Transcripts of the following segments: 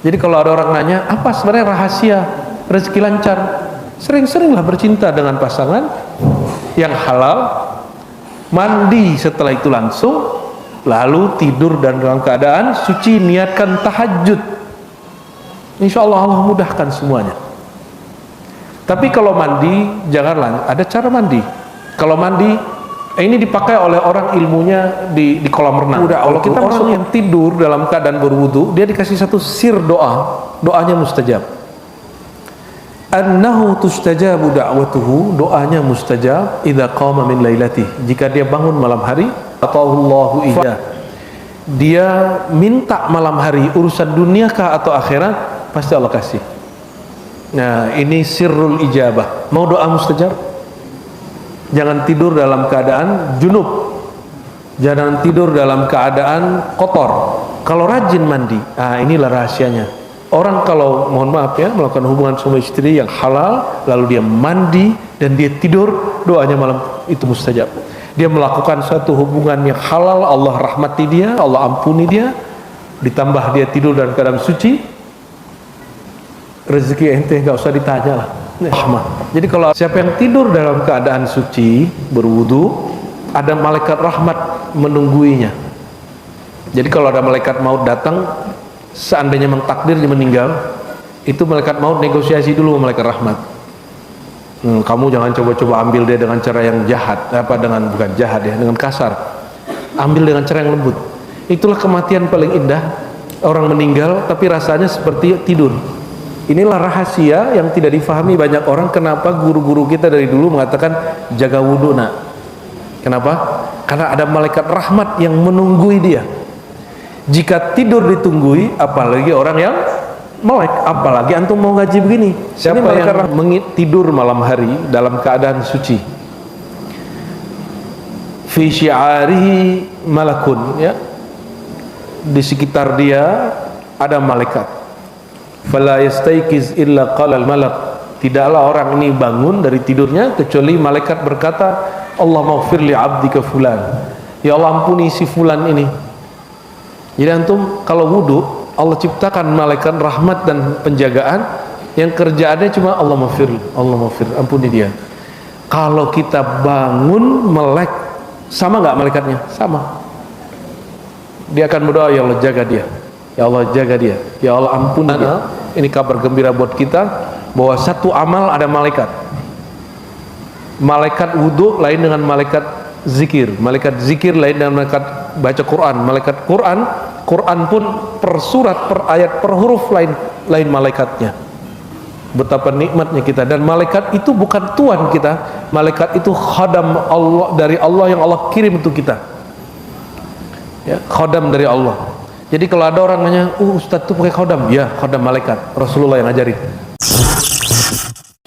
Jadi kalau ada orang nanya, apa sebenarnya rahasia rezeki lancar? Sering-seringlah bercinta dengan pasangan yang halal, mandi setelah itu langsung, lalu tidur dan dalam keadaan suci, niatkan tahajud. Insya Allah Allah mudahkan semuanya. Tapi kalau mandi, janganlah, ada cara mandi. Kalau mandi, ini dipakai oleh orang ilmunya di kolam renang. Kalau kita orang yang tidur dalam keadaan berwudu, dia dikasih satu sir doa, doanya mustajab. Annahu tustajabu da'watuhu, doanya mustajab idza qama min lailatih, jika dia bangun malam hari, atauallahu iyah, dia minta malam hari urusan dunia kah atau akhirat, pasti Allah kasih. Nah, ini sirrul ijabah. Mau doa mustajab? Jangan tidur dalam keadaan junub, jangan tidur dalam keadaan kotor. Kalau rajin mandi, inilah rahasianya. Orang kalau, mohon maaf ya, melakukan hubungan suami istri yang halal, lalu dia mandi dan dia tidur, doanya malam itu mustajab. Dia melakukan suatu hubungan yang halal, Allah rahmati dia, Allah ampuni dia, ditambah dia tidur dalam keadaan suci, rezeki ente nggak usah ditanya lah. Jadi kalau siapa yang tidur dalam keadaan suci, berwudu, ada malaikat rahmat menungguinya. Jadi kalau ada malaikat maut datang, seandainya mentakdir dia meninggal, itu malaikat maut negosiasi dulu sama malaikat rahmat. Kamu jangan coba-coba ambil dia dengan cara yang jahat, bukan jahat ya, dengan kasar. Ambil dengan cara yang lembut. Itulah kematian paling indah. Orang meninggal tapi rasanya seperti tidur. Inilah rahasia yang tidak difahami banyak orang. Kenapa guru-guru kita dari dulu mengatakan jaga wudu nak? Kenapa? Karena ada malaikat rahmat yang menunggui dia. Jika tidur ditunggui, apalagi orang yang melek, apalagi antum mau ngaji begini. Siapa yang tidur malam hari dalam keadaan suci? Fi syi'arihi malakun, ya. Di sekitar dia ada malaikat. Fala yastayqiz illa qala al-malak. Tidaklah orang ini bangun dari tidurnya kecuali malaikat berkata, Allahumma ighfir li 'abdika fulan. Ya Allah ampuni si fulan ini. Jadi antum kalau wudu, Allah ciptakan malaikat rahmat dan penjagaan yang kerjaannya cuma Allah maghfir, ampuni dia. Kalau kita bangun melek, sama nggak malaikatnya? Sama. Dia akan berdoa, ya Allah jaga dia, ya Allah jaga dia, ya Allah ampuni dia. Ini kabar gembira buat kita bahwa satu amal ada malaikat. Malaikat wudu lain dengan malaikat zikir. Malaikat zikir lain dengan malaikat baca Quran. Malaikat Quran pun per surat, per ayat, per huruf lain malaikatnya. Betapa nikmatnya kita. Dan malaikat itu bukan tuan kita. Malaikat itu khadam Allah, dari Allah yang Allah kirim untuk kita, ya, khadam dari Allah. Jadi kalau ada orang nanya, Ustadz tuh pakai khadam, ya khadam malaikat, Rasulullah yang ngajarin.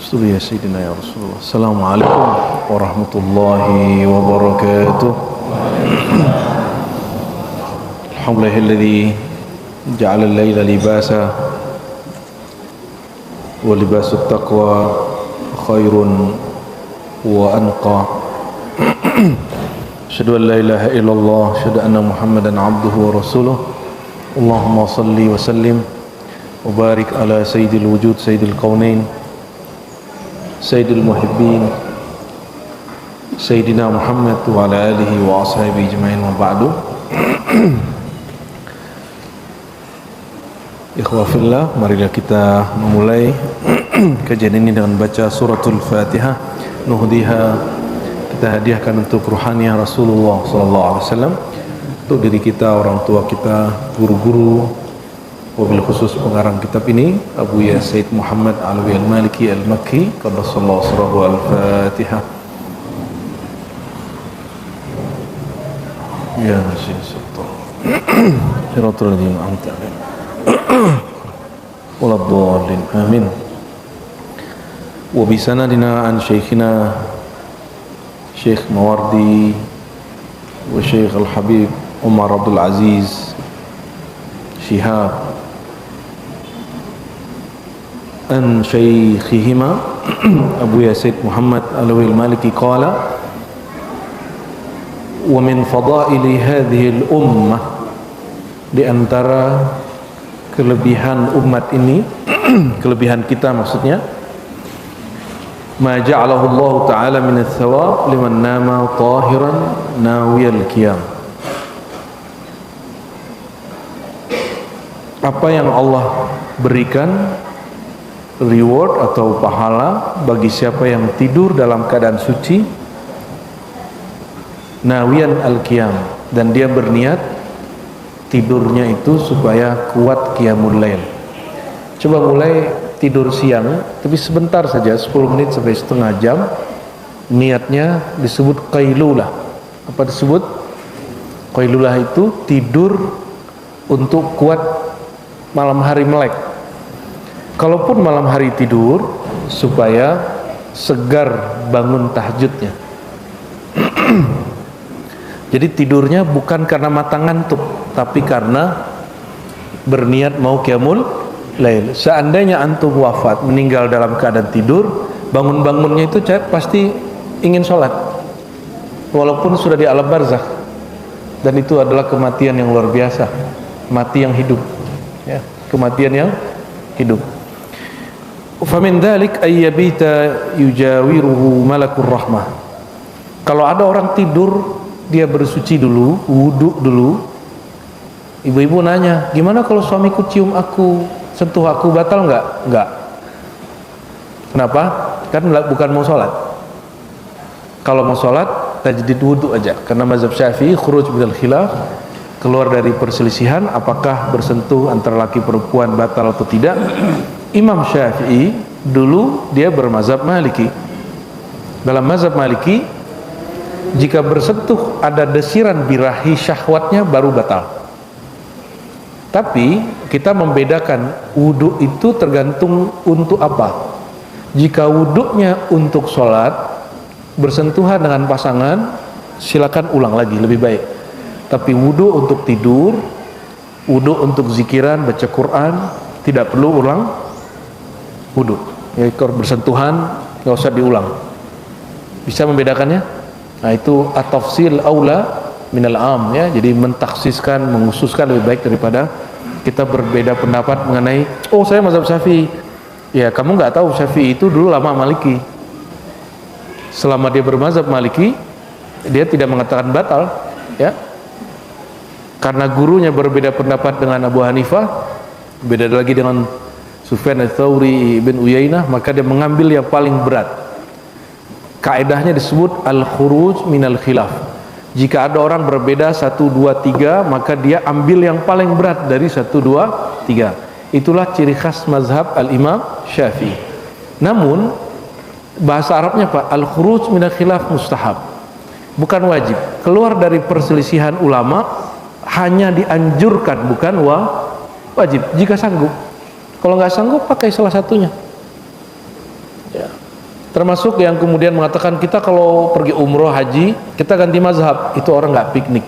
Ya Sayyidina ya Rasulullah. Assalamualaikum warahmatullahi wabarakatuh. Alhamdulillahilladzi ja'ala al-laila libasa wa libasut taqwa khairun wa anqa. Asyhadu an la ilaha illallah, asyhadu anna Muhammadan abduhu wa rasuluh. Allahumma salli wa sallim wa barik ala sayyidil wujud, sayyidil qaunain, sayyidil muhibbin, sayyidina Muhammad wa ala alihi wa ashabihi ajma'in, wa ba'du. Ikhwah fillah, marilah kita memulai kajian ini dengan baca suratul Fatihah. Nuhdiha, kita hadiahkan untuk ruhaniah Rasulullah sallallahu alaihi wasallam, untuk diri kita, orang tua kita, guru-guru, wabil khusus pengarang kitab ini Abu Ya Said Muhammad Alawi Al-Maliki Al-Makki qaddasallahu sirrahu. Al-Fatihah. Ya Syekh Sultan Siratul ladzina an'amta 'alaihim waladhdallin. Amin. Wa bi sanadina an syekhina Syekh Mawardi wa Syekh Al-Habib Umar Abdul Aziz Shihab an shaykhihima Abu Ya Said Muhammad Alawi Al-Maliki qala wa min fadaili hadhihi al-ummah, di antara kelebihan umat ini, kelebihan kita maksudnya, ma ja'alahu Allah Ta'ala min ats-tsawab liman nama tahiran nawiyal qiyam. Apa yang Allah berikan reward atau pahala bagi siapa yang tidur dalam keadaan suci nawiyan al-qiyam, dan dia berniat tidurnya itu supaya kuat qiyamul lail. Coba mulai tidur siang tapi sebentar saja, 10 menit sampai setengah jam, niatnya disebut qailulah. Apa disebut? Qailulah itu tidur untuk kuat malam hari melek. Kalaupun malam hari tidur supaya segar bangun tahajudnya. Jadi tidurnya bukan karena mata ngantuk, tapi karena berniat mau qiyamul lail. Seandainya antum wafat, meninggal dalam keadaan tidur, bangun-bangunnya itu pasti ingin sholat walaupun sudah di alam barzakh, dan itu adalah kematian yang luar biasa, mati yang hidup ya, kematian yang hidup. Famin dzalik ayyabita yujawiruhu malakur rahmah. Kalau ada orang tidur, dia bersuci dulu, wudhu dulu. Ibu-ibu nanya, gimana kalau suamiku cium aku, sentuh aku, batal nggak? Nggak. Kenapa? Kan bukan mau sholat. Kalau mau sholat, tajdid wudhu aja. Karena mazhab Syafi'i khuruj minal khilaf, keluar dari perselisihan apakah bersentuh antara laki perempuan batal atau tidak. Imam Syafi'i dulu dia bermazhab Maliki. Dalam mazhab Maliki, jika bersentuh ada desiran birahi syahwatnya baru batal. Tapi kita membedakan wudhu itu tergantung untuk apa. Jika wudhunya untuk sholat, bersentuhan dengan pasangan, silakan ulang lagi, lebih baik. Tapi wudhu untuk tidur, wudhu untuk zikiran, baca Quran, tidak perlu ulang wudhu. Ya, kalau bersentuhan nggak usah diulang. Bisa membedakannya? Nah, itu at-tafsil aula minal am ya. Jadi mentaksiskan, menghususkan lebih baik daripada kita berbeda pendapat mengenai oh saya mazhab Syafi'i. Ya, kamu nggak tahu Syafi'i itu dulu lama Maliki. Selama dia bermazhab Maliki, dia tidak mengatakan batal ya. Karena gurunya berbeda pendapat dengan Abu Hanifah, beda lagi dengan Sufyan ats-Tsauri, Ibn Uyainah, maka dia mengambil yang paling berat. Kaedahnya disebut al-khuruj minal khilaf. Jika ada orang berbeda 1, 2, 3, maka dia ambil yang paling berat dari 1, 2, 3. Itulah ciri khas mazhab al-Imam Syafi'i. Namun bahasa Arabnya Pak, al-khuruj minal khilaf mustahab, bukan wajib. Keluar dari perselisihan ulama hanya dianjurkan, bukan wajib jika sanggup. Kalau nggak sanggup, pakai salah satunya ya. Termasuk yang kemudian mengatakan kita kalau pergi umroh haji kita ganti mazhab, itu orang nggak piknik,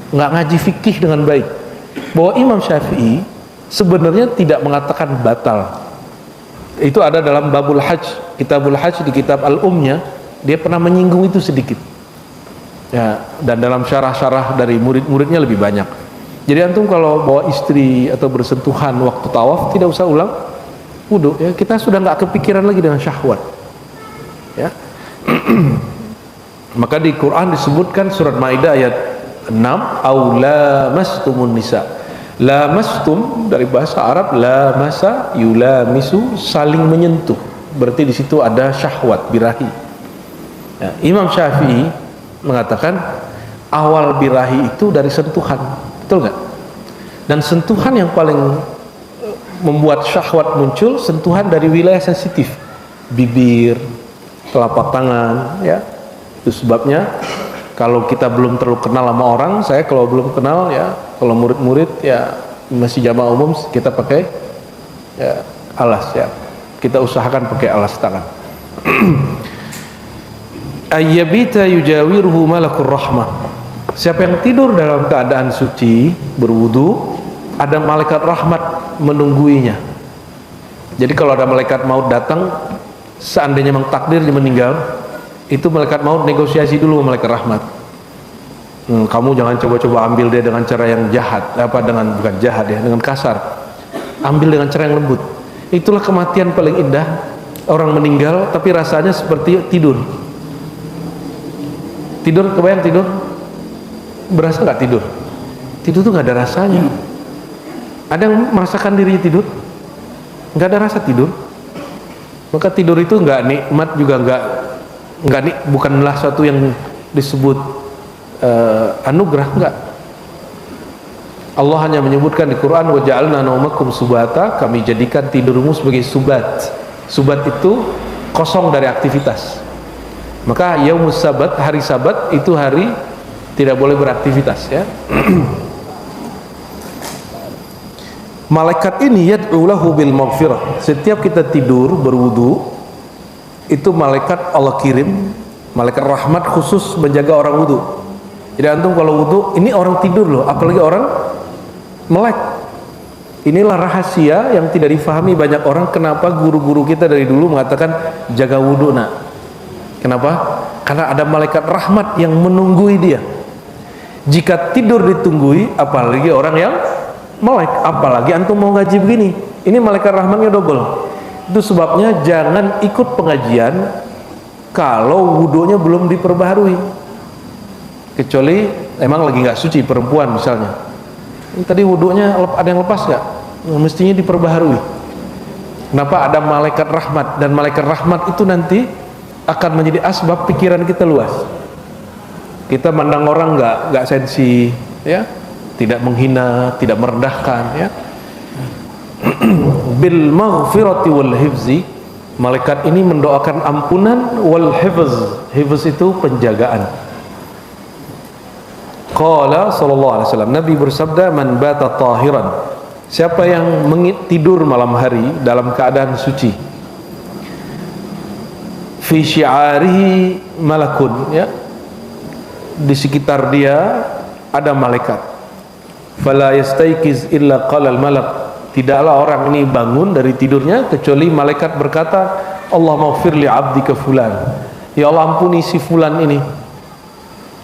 nggak ngaji fikih dengan baik. Bahwa Imam Syafi'i sebenarnya tidak mengatakan batal. Itu ada dalam babul hajj, kitabul hajj, di kitab al-umnya dia pernah menyinggung itu sedikit ya, dan dalam syarah-syarah dari murid-muridnya lebih banyak. Jadi antum kalau bawa istri atau bersentuhan waktu tawaf tidak usah ulang wudhu ya, kita sudah nggak kepikiran lagi dengan syahwat ya. Maka di Quran disebutkan surat Maidah ayat 6, aula mastumun nisa. Lamastum dari bahasa Arab lamasa yulamisu, saling menyentuh, berarti di situ ada syahwat, birahi ya. Imam Syafi'i mengatakan awal birahi itu dari sentuhan, betul nggak? Dan sentuhan yang paling membuat syahwat muncul, sentuhan dari wilayah sensitif, bibir, telapak tangan ya. Itu sebabnya kalau kita belum terlalu kenal sama orang, saya kalau belum kenal ya, kalau murid-murid ya masih jamaah umum, kita pakai ya, alas ya, kita usahakan pakai alas tangan. Ayyabita yujawiruhu malakur rahmah. Siapa yang tidur dalam keadaan suci, berwudu, ada malaikat rahmat menungguinya. Jadi kalau ada malaikat maut datang, seandainya memang takdirnya meninggal, itu malaikat maut negosiasi dulu sama malaikat rahmat. Kamu jangan coba-coba ambil dia dengan cara yang jahat, bukan jahat ya, dengan kasar. ambil dengan cara yang lembut. Itulah kematian paling indah. Orang meninggal tapi rasanya seperti tidur. Tidur, kebayang tidur? Berasa nggak tidur? Tidur tuh nggak ada rasanya. Ada yang merasakan dirinya tidur? Nggak ada rasa tidur. Maka tidur itu nggak nikmat juga bukanlah suatu yang disebut anugerah, enggak. Allah hanya menyebutkan di Quran, wa ja'alna naumakum subata, kami jadikan tidurmu sebagai subat. Subat itu kosong dari aktivitas. Maka yaumus sabat, hari sabat itu hari tidak boleh beraktivitas, ya. Malaikat ini yad'u lahu bil maghfirah. Setiap kita tidur berwudu, itu malaikat Allah kirim, malaikat rahmat khusus menjaga orang wudu. Jadi antum kalau wudu, ini orang tidur loh, apalagi orang melek. Inilah rahasia yang tidak difahami banyak orang. Kenapa guru-guru kita dari dulu mengatakan jaga wudu nak? Kenapa? Karena ada malaikat rahmat yang menunggui dia. Jika tidur ditunggui, apalagi orang yang melek, apalagi antum mau ngaji begini, ini malaikat rahmatnya double. Itu sebabnya jangan ikut pengajian kalau wudunya belum diperbaharui, kecuali emang lagi nggak suci, perempuan misalnya. Ini tadi wudunya ada yang lepas nggak? Mestinya diperbaharui. Kenapa? Ada malaikat rahmat, dan malaikat rahmat itu nanti akan menjadi asbab pikiran kita luas. Kita mandang orang nggak sensi, ya, tidak menghina, tidak merendahkan, ya. Bil maghfirati wal hifzi, malaikat ini mendoakan ampunan, wal hifz, hifz itu penjagaan. Qala sallallahu alaihi wasallam, Nabi bersabda, man bata tahiran, siapa yang tidur malam hari dalam keadaan suci, fi syi'arihi malakun, ya, di sekitar dia ada malaikat. Fala yastayqiz illa qala al malak, tidaklah orang ini bangun dari tidurnya kecuali malaikat berkata, Allah maghfir li abdika fulan, ya Allah ampuni si fulan ini.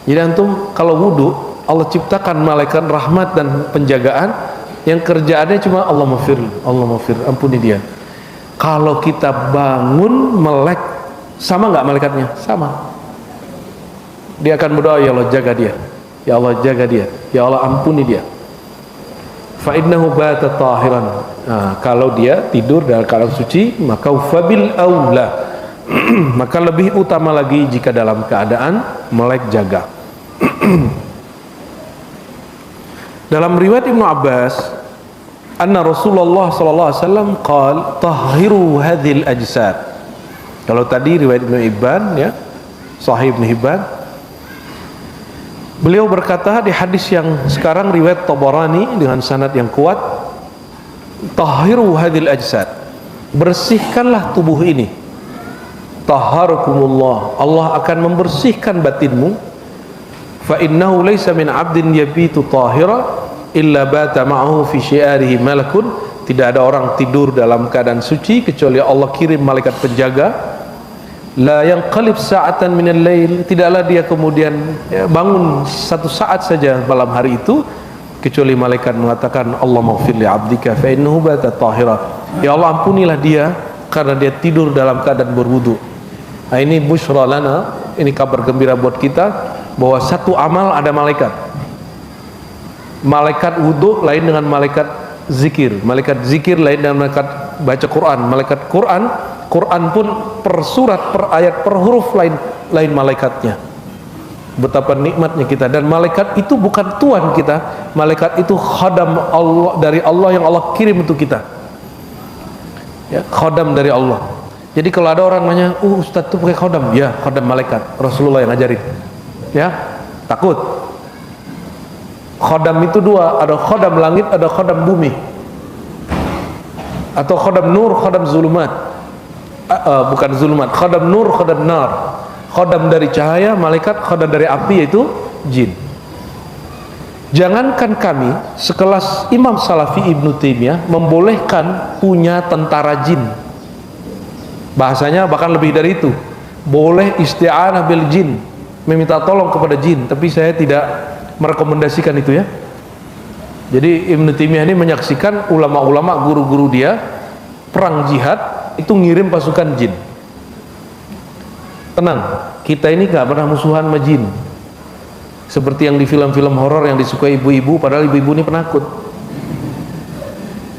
Jadi antum kalau wudu, Allah ciptakan malaikat rahmat dan penjagaan yang kerjaannya cuma Allah maghfir, ampuni dia. Kalau kita bangun melek, sama nggak malaikatnya? Sama. Dia akan berdoa, ya Allah jaga dia, ya Allah jaga dia, ya Allah ampuni dia. Fa innahu bata tahiran. Nah, kalau dia tidur dalam keadaan suci, maka fabil aula, maka lebih utama lagi jika dalam keadaan melek jaga. Dalam riwayat Ibnu Abbas, anna Rasulullah sallallahu alaihi wasallam qala tahhiru hadhil ajsad. Kalau tadi riwayat Ibnu Hibban, ya, Sahih Ibnu Hibban, beliau berkata di hadis yang sekarang riwayat Tabarani dengan sanad yang kuat, tahhiru hadhil ajsad, bersihkanlah tubuh ini. Tahharakumullah, Allah akan membersihkan batinmu. Fa innahu laysa min 'abdin yabitu tahira illa bata ma'ahu fi syi'arihi malakun. Tidak ada orang tidur dalam keadaan suci kecuali Allah kirim malaikat penjaga. La yanqalib sa'atan minal lail, tidaklah dia kemudian, ya, bangun satu saat saja malam hari itu kecuali malaikat mengatakan, Allah maghfir li 'abdika fa innahu bata tahira, ya Allah ampunilah dia karena dia tidur dalam keadaan berwudu. Nah, ini busyra lana, ini kabar gembira buat kita bahwa satu amal ada malaikat. Malaikat wudu lain dengan malaikat zikir, malaikat zikir lain dengan malaikat baca Quran, malaikat Quran pun per surat, per ayat, per huruf lain malaikatnya. Betapa nikmatnya kita. Dan malaikat itu bukan tuan kita, malaikat itu khadam Allah, dari Allah yang Allah kirim untuk kita, ya, khadam dari Allah. Jadi kalau ada orang nanya, Ustaz tuh pakai khadam, ya khadam malaikat, Rasulullah yang ngajarin, ya, takut. Khadam itu dua, ada khadam langit, ada khadam bumi, atau khadam nur, khadam zulumat. Bukan zulumat, khadam nur, khadam nar. Khadam dari cahaya malaikat, khadam dari api yaitu jin. Jangankan kami, sekelas Imam Salafi Ibnu Taimiyah membolehkan punya tentara jin. Bahasanya bahkan lebih dari itu, boleh isti'anah bil jin, meminta tolong kepada jin. Tapi saya tidak merekomendasikan itu, ya. Jadi Ibnu Taimiyah ini menyaksikan ulama-ulama guru-guru dia perang jihad itu ngirim pasukan jin. Tenang, kita ini gak pernah musuhan sama jin seperti yang di film-film horor yang disukai ibu-ibu, padahal ibu-ibu ini penakut.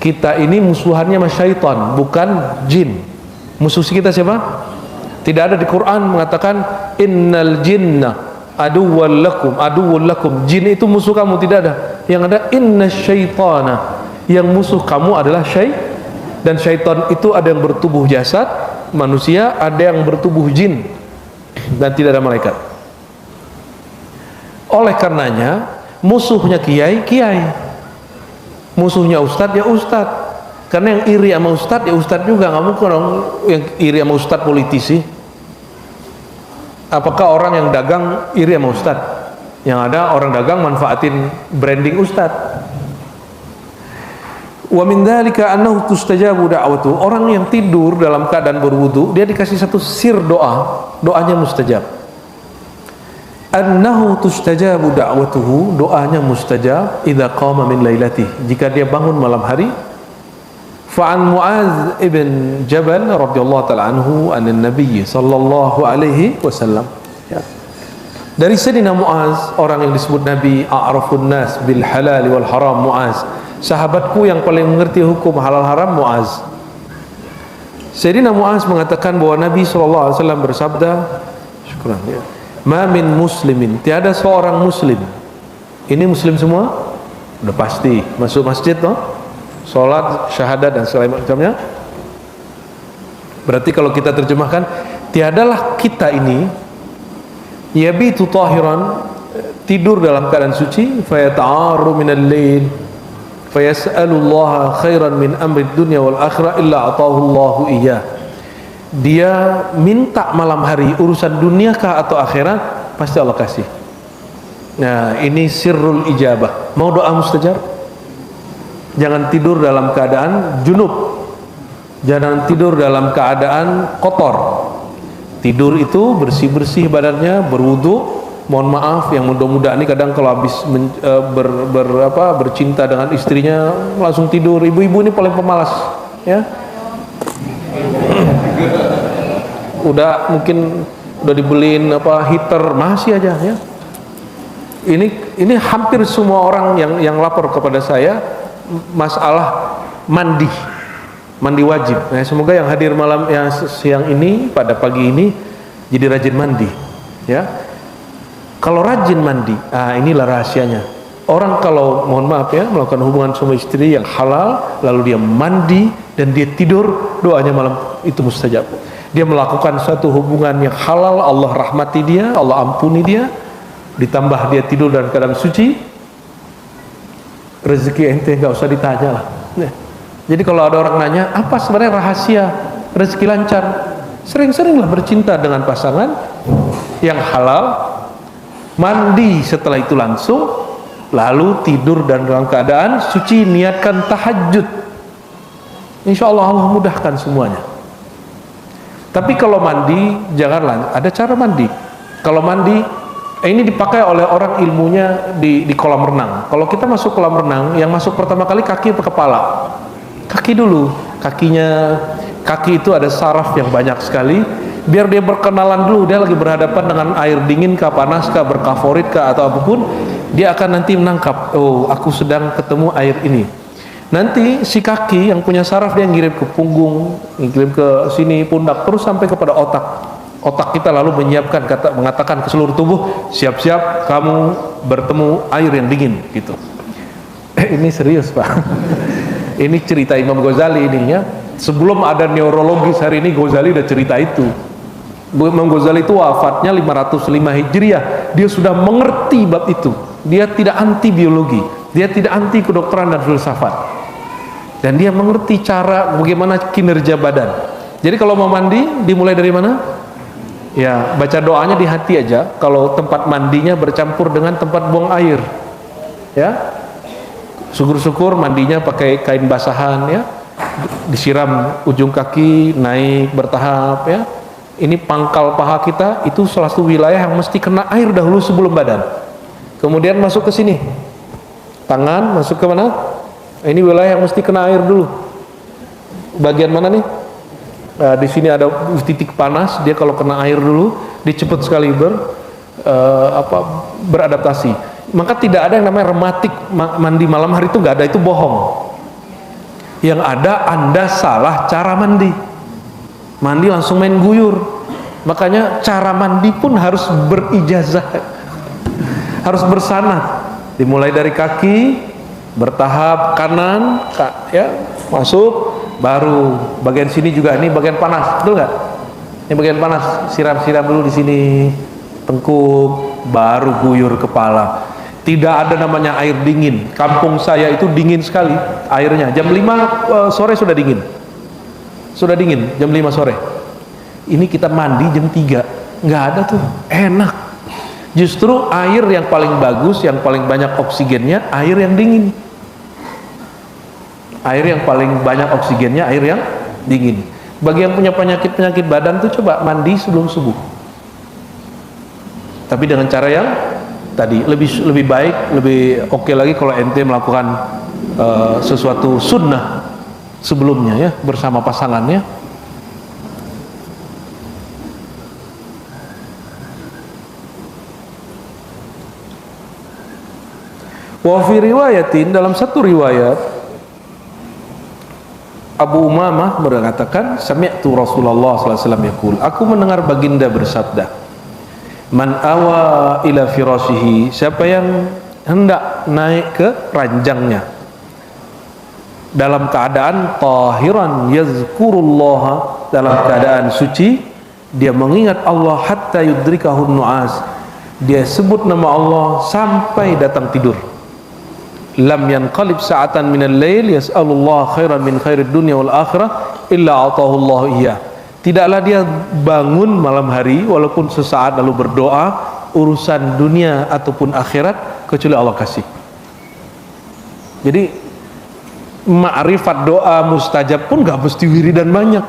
Kita ini musuhannya sama syaitan, bukan jin. Musuh kita siapa? Tidak ada di Quran mengatakan innal jinna aduwwal lakum. Jin itu musuh kamu, tidak ada. Yang ada inna syaitana, yang musuh kamu adalah dan syaitan itu ada yang bertubuh jasad manusia, ada yang bertubuh jin, dan tidak ada malaikat. Oleh karenanya musuhnya kiai, musuhnya ustadz, ya ustadz. Karena yang iri sama ustadz, ya ustadz juga. Nggak mungkin orang yang iri sama ustadz politisi. Apakah orang yang dagang iri sama ustadz? Yang ada orang dagang manfaatin branding ustadz. Wa min dzalika annahu tustajabu da'watu. Orang yang tidur dalam keadaan berwudu, dia dikasih satu sir doanya mustajab. Annahu tustajabu da'watuhu, doanya mustajab idza qama min lailati, jika dia bangun malam hari. Fa'an Mu'adz ibn Jabal radhiyallahu ta'ala anhu anin Nabi sallallahu alaihi wasallam. Ya. Dari Sayyidina Mu'adz, orang yang disebut Nabi a'rafun nas bil halal wal haram, Mu'adz, sahabatku yang paling mengerti hukum halal haram, Mu'adz. Sayyidina Mu'adz mengatakan bahwa Nabi sallallahu alaihi wasallam bersabda, syukran ya, ma min muslimin, tiada seorang muslim. Ini muslim semua? Udah pasti masuk masjid toh, sholat, syahadat dan segala macamnya. Berarti kalau kita terjemahkan, tiadalah kita ini yabitu tahiran, tidur dalam keadaan suci, fayata'aru minal lail fayas'alullaha khairan min amri dunya wal akhirah illa atahu Allahu iyyah. Dia minta malam hari urusan dunia kah atau akhirat, pasti Allah kasih. Nah, ini sirrul ijabah. Mau doa mustajab? Jangan tidur dalam keadaan junub, jangan tidur dalam keadaan kotor. Tidur itu bersih-bersih badannya, berwudu. Mohon maaf yang muda-muda ini kadang kalau habis bercinta dengan istrinya langsung tidur. Ibu-ibu ini paling pemalas, ya. Udah mungkin udah dibeliin heater masih aja, ya. Ini hampir semua orang yang lapor kepada saya masalah mandi wajib. Nah, semoga yang hadir malam yang siang ini pada pagi ini jadi rajin mandi, ya. Kalau rajin mandi, inilah rahasianya. Orang kalau mohon maaf ya melakukan hubungan sama istri yang halal, lalu dia mandi dan dia tidur, doanya malam itu mustajab. Dia melakukan suatu hubungan yang halal, Allah rahmati dia, Allah ampuni dia, ditambah dia tidur dalam keadaan suci, rezeki ente nggak usah ditanya lah. Nah, jadi kalau ada orang nanya apa sebenarnya rahasia rezeki lancar, sering-seringlah bercinta dengan pasangan yang halal, mandi setelah itu langsung, lalu tidur dan dalam keadaan suci, niatkan tahajud, insya Allah Allah mudahkan semuanya. Tapi kalau mandi janganlah, ada cara mandi. Kalau mandi ini dipakai oleh orang ilmunya di kolam renang. Kalau kita masuk kolam renang, yang masuk pertama kali kaki atau kepala? Kaki dulu. Kaki itu ada saraf yang banyak sekali. Biar dia berkenalan dulu, dia lagi berhadapan dengan air dingin kah, panas kah, berkaforit kah atau apapun, dia akan nanti menangkap, oh aku sedang ketemu air ini. Nanti si kaki yang punya saraf dia ngirim ke punggung, ngirim ke sini pundak, terus sampai kepada otak. Otak kita lalu menyiapkan, mengatakan ke seluruh tubuh, siap-siap kamu bertemu air yang dingin, gitu. Ini serius Pak. Ini cerita Imam Ghazali ininya. Sebelum ada neurologis hari ini, Ghazali udah cerita itu. Imam Ghazali itu wafatnya 505 Hijriah. Dia sudah mengerti bab itu. Dia tidak anti biologi, dia tidak anti kedokteran dan filsafat, dan dia mengerti cara bagaimana kinerja badan. Jadi kalau mau mandi dimulai dari mana? Ya, baca doanya di hati aja. Kalau tempat mandinya bercampur dengan tempat buang air, ya, syukur-syukur mandinya pakai kain basahan, ya, disiram ujung kaki, naik bertahap, ya. Ini pangkal paha kita, itu salah satu wilayah yang mesti kena air dahulu sebelum badan. Kemudian masuk ke sini, Tangan masuk ke mana? Ini wilayah yang mesti kena air dulu. Bagian mana nih? Di sini ada titik panas. Dia kalau kena air dulu, dia cepat sekali beradaptasi. Maka tidak ada yang namanya rematik mandi malam hari, itu nggak ada, itu bohong. Yang ada Anda salah cara mandi. Mandi langsung main guyur. Makanya cara mandi pun harus berijazah, harus bersanad. Dimulai dari kaki, bertahap kanan, ya masuk, baru bagian sini juga, ini bagian panas, betul nggak? Ini bagian panas, siram-siram dulu di sini, tengkuk, baru guyur kepala. Tidak ada namanya air dingin. Kampung saya itu dingin sekali airnya. Jam 5 sore sudah dingin. Sudah dingin jam 5 sore. Ini kita mandi jam 3. Nggak ada tuh. Enak. Justru air yang paling bagus, yang paling banyak oksigennya, air yang dingin. Air yang paling banyak oksigennya, air yang dingin. Bagi yang punya penyakit-penyakit badan tuh coba mandi sebelum subuh. Tapi dengan cara yang tadi lebih baik, lebih oke lagi kalau ente melakukan sesuatu sunnah sebelumnya ya, bersama pasangannya. Wa fi riwayatin, dalam satu riwayat Abu Umamah mengatakan, sami'tu Rasulullah sallallahu alaihi wasallam yaqul, aku mendengar baginda bersabda, man awa ila firashihi, siapa yang hendak naik ke ranjangnya dalam keadaan tahiran yazkurullah, dalam keadaan suci, dia mengingat Allah, hatta yudrikahun nu'as, dia sebut nama Allah sampai datang tidur. Lam yanqalib sa'atan minal lail yas'alullah khairan min khairid dunya wal akhirah illa atahu Allah iya. Tidaklah dia bangun malam hari walaupun sesaat lalu berdoa urusan dunia ataupun akhirat kecuali Allah kasih. Jadi ma'rifat doa mustajab pun gak mesti wiridan banyak.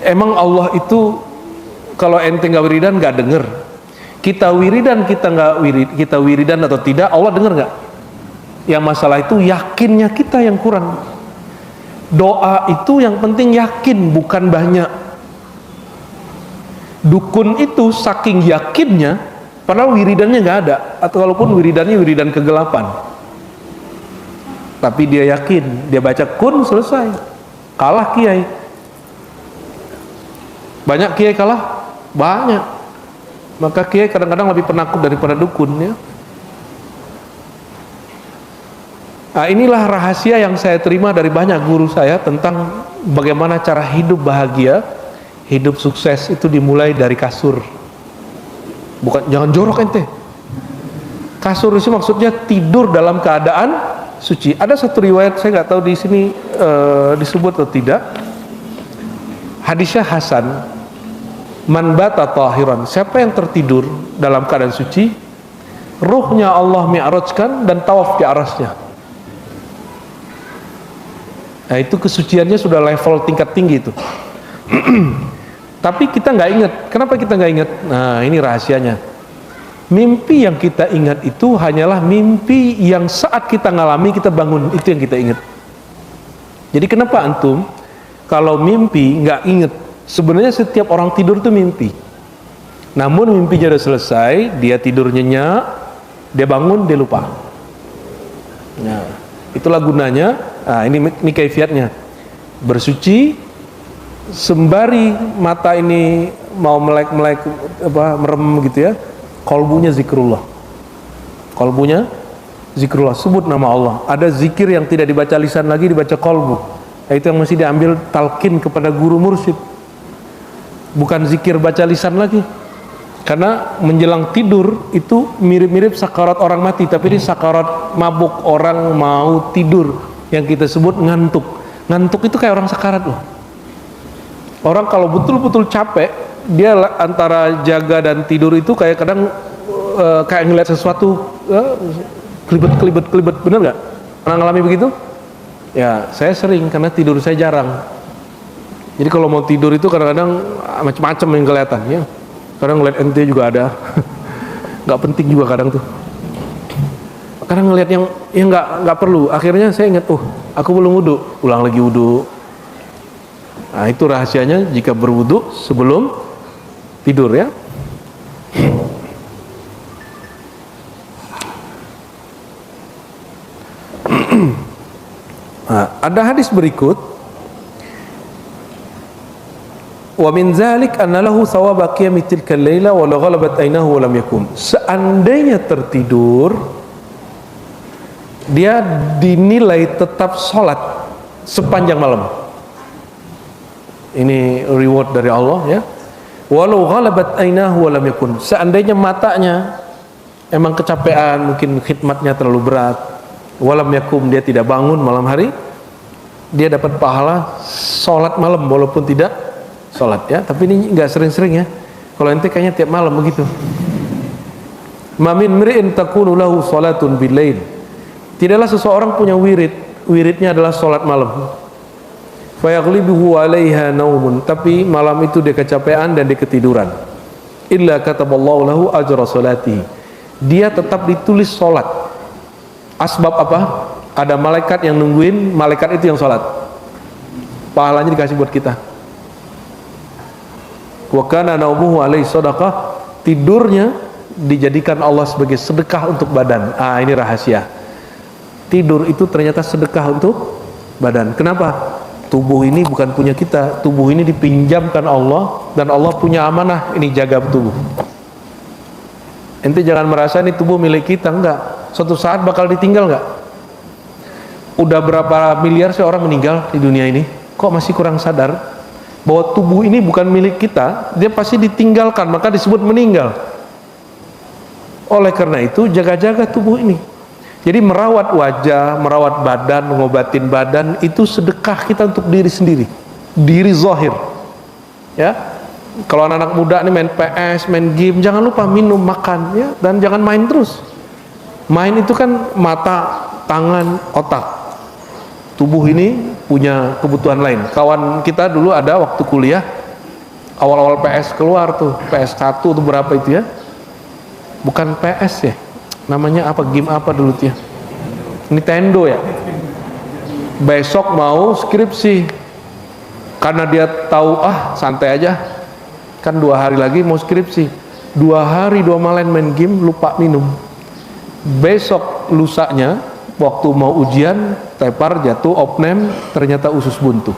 Emang Allah itu kalau ente gak wiridan gak denger. Kita wiridan, kita wiridan atau tidak, Allah denger gak? Yang masalah itu yakinnya kita yang kurang. Doa itu yang penting yakin, bukan banyak. Dukun itu saking yakinnya, padahal wiridannya nggak ada, atau walaupun wiridannya wiridan kegelapan, tapi dia yakin, dia baca kun selesai, kalah kiai. Banyak kiai kalah, banyak. Maka kiai kadang-kadang lebih penakut daripada dukun ya. Nah, inilah rahasia yang saya terima dari banyak guru saya tentang bagaimana cara hidup bahagia, hidup sukses itu dimulai dari kasur. Bukan, jangan jorok ente. Kasur itu maksudnya tidur dalam keadaan suci. Ada satu riwayat, saya nggak tahu di sini disebut atau tidak. Hadisnya Hasan, man bata tahiran, siapa yang tertidur dalam keadaan suci, ruhnya Allah mi'rajkan dan tawaf di arasnya. Nah, itu kesuciannya sudah level tingkat tinggi itu. Tapi kita nggak ingat. Kenapa kita nggak ingat? Nah, ini rahasianya. Mimpi yang kita ingat itu hanyalah mimpi yang saat kita ngalami kita bangun, itu yang kita ingat. Jadi kenapa antum kalau mimpi nggak ingat? Sebenarnya setiap orang tidur itu mimpi. Namun mimpinya udah selesai, dia tidur nyenyak, dia bangun, dia lupa. Nah, itulah gunanya. Nah, ini kaifiatnya. Bersuci sembari mata ini mau melek-melek merem gitu ya. Kolbunya zikrullah. Kolbunya zikrullah, sebut nama Allah. Ada zikir yang tidak dibaca lisan lagi, dibaca kolbu. Nah, itu yang mesti diambil talqin kepada guru mursyid. Bukan zikir baca lisan lagi. Karena menjelang tidur itu mirip-mirip sakarat orang mati, tapi ini sakarat mabuk, orang mau tidur, yang kita sebut ngantuk. Ngantuk itu kayak orang sakarat loh. Orang kalau betul-betul capek, dia antara jaga dan tidur itu kayak kadang kayak ngeliat sesuatu kelibet, bener nggak? Pernah ngalami begitu? Ya, saya sering karena tidur saya jarang. Jadi kalau mau tidur itu kadang-kadang macam-macam yang kelihatan ya. Kadang ngeliat ente juga ada. Nggak penting juga kadang tuh. Kadang ngelihat yang nggak perlu, akhirnya saya ingat, aku belum wudu, ulang lagi wudu. Nah, itu rahasianya jika berwudu sebelum tidur ya. Nah, ada hadis berikut, wa min zalik anna lahu thawaba qiyami tilka al-laila wa la ghalabat aynahu wa lam yakum. Seandainya tertidur, dia dinilai tetap sholat sepanjang malam. Ini reward dari Allah ya. Walau ghalabat aynahu wa lam yakun. Seandainya matanya emang kecapean, mungkin khidmatnya terlalu berat, walam yakum, dia tidak bangun malam hari, dia dapat pahala sholat malam walaupun tidak sholat ya. Tapi ini nggak sering-sering ya. Kalau ente kayaknya tiap malam begitu. Ma min mri'in takunu lahu salatun bil-lail. Tidaklah seseorang punya wiridnya adalah sholat malam. Fayaghlibuhu 'alaiha naumun, tapi malam itu dia kecapean dan dia ketiduran. Illa kataballahu lahu ajra salatihi. Dia tetap ditulis sholat. Asbab apa? Ada malaikat yang nungguin, malaikat itu yang sholat. Pahalanya dikasih buat kita. Wa kana naumuhu 'alaihi shadaqah. Tidurnya dijadikan Allah sebagai sedekah untuk badan. Ini rahasia. Tidur itu ternyata sedekah untuk badan. Kenapa? Tubuh ini bukan punya kita, tubuh ini dipinjamkan Allah, dan Allah punya amanah, ini jaga tubuh. Ente jangan merasa ini tubuh milik kita, enggak. Suatu saat bakal ditinggal enggak? Udah berapa miliar sih orang meninggal di dunia ini, kok masih kurang sadar bahwa tubuh ini bukan milik kita, dia pasti ditinggalkan, maka disebut meninggal. Oleh karena itu jaga-jaga tubuh ini. Jadi merawat wajah, merawat badan, mengobatin badan itu sedekah kita untuk diri sendiri, diri zahir. Ya, kalau anak-anak muda nih main PS, main game, jangan lupa minum, makan, ya, dan jangan main terus. Main itu kan mata, tangan, otak. Tubuh ini punya kebutuhan lain. Kawan kita dulu ada waktu kuliah, awal-awal PS keluar tuh, PS1 tuh berapa itu ya? Bukan PS ya. Namanya apa, game apa dulu tuh ya? Nintendo ya. Besok mau skripsi, karena dia tahu santai aja, kan 2 hari lagi mau skripsi, 2 hari 2 malam main game, lupa minum. Besok lusanya waktu mau ujian, tepar, jatuh, opname, ternyata usus buntu.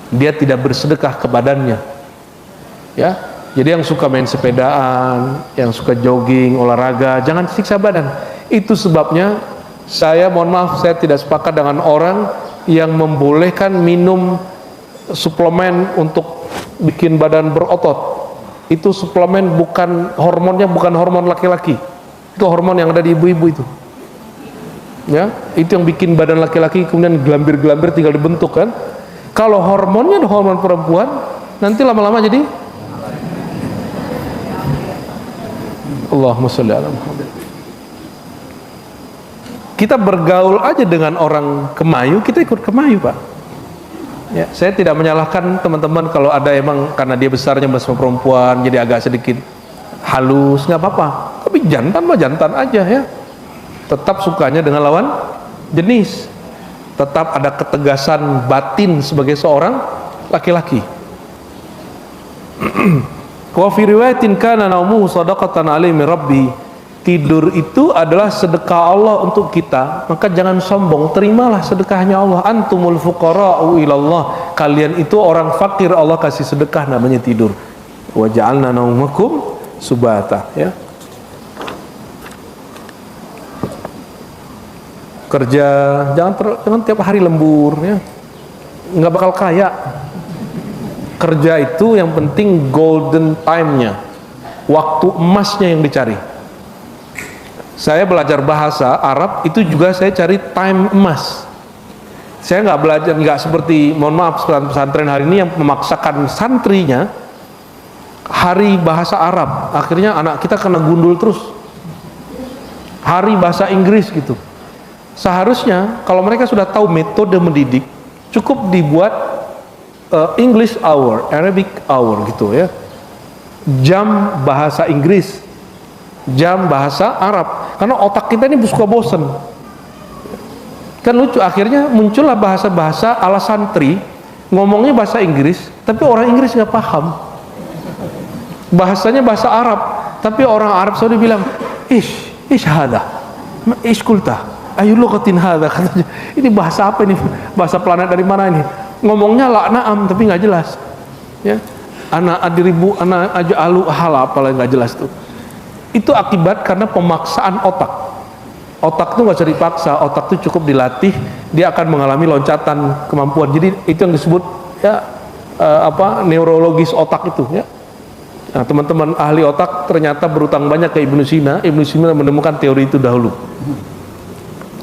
Dia tidak bersedekah ke badannya ya. Jadi yang suka main sepedaan, yang suka jogging, olahraga, jangan siksa badan. Itu sebabnya saya mohon maaf, saya tidak sepakat dengan orang yang membolehkan minum suplemen untuk bikin badan berotot. Itu suplemen bukan hormonnya, bukan hormon laki-laki. Itu hormon yang ada di ibu-ibu itu. Ya, itu yang bikin badan laki-laki kemudian gelambir-gelambir tinggal dibentuk kan. Kalau hormonnya hormon perempuan, nanti lama-lama jadi Allahumma sholli ala Muhammad. Kita bergaul aja dengan orang kemayu, kita ikut kemayu Pak ya. Saya tidak menyalahkan teman-teman kalau ada emang karena dia besarnya bersama perempuan jadi agak sedikit halus, nggak apa-apa. Tapi jantan mah jantan aja ya. Tetap sukanya dengan lawan jenis. Tetap ada ketegasan batin sebagai seorang laki-laki. Wa fi riwayatin kana naumuhu shadaqatan alaihi min rabbi. Tidur itu adalah sedekah Allah untuk kita, maka jangan sombong, terimalah sedekahnya Allah. Antumul fuqara'u ilallah. Kalian itu orang fakir, Allah kasih sedekah namanya tidur. Wa ja'alna naumakum subata ya. Kerja jangan tiap hari lembur ya. Nggak bakal kaya. Kerja itu yang penting golden time-nya, waktu emasnya yang dicari. Saya belajar bahasa Arab itu juga saya cari time emas. Saya nggak belajar, nggak seperti mohon maaf pesantren hari ini yang memaksakan santrinya hari bahasa Arab, akhirnya anak kita kena gundul terus. Hari bahasa Inggris gitu. Seharusnya kalau mereka sudah tahu metode mendidik, cukup dibuat English hour, Arabic hour gitu ya. Jam bahasa Inggris, jam bahasa Arab. Karena otak kita ini suka bosen. Kan lucu, akhirnya muncullah bahasa-bahasa ala santri, ngomongnya bahasa Inggris, tapi orang Inggris nggak paham. Bahasanya bahasa Arab, tapi orang Arab Saudi bilang, ish hada, ish kulta, ayu lugatin hada, katanya. Ini bahasa apa ini? Bahasa planet dari mana ini? Ngomongnya na'am, tapi nggak jelas. Ya, anak adiribu, anak aja alu hala, apalah nggak jelas tuh. Itu akibat karena pemaksaan otak. Otak itu nggak usah dipaksa, otak itu cukup dilatih, dia akan mengalami loncatan kemampuan. Jadi itu yang disebut ya neurologis otak itu ya. Nah, teman-teman ahli otak ternyata berutang banyak ke Ibnu Sina. Ibnu Sina menemukan teori itu dahulu.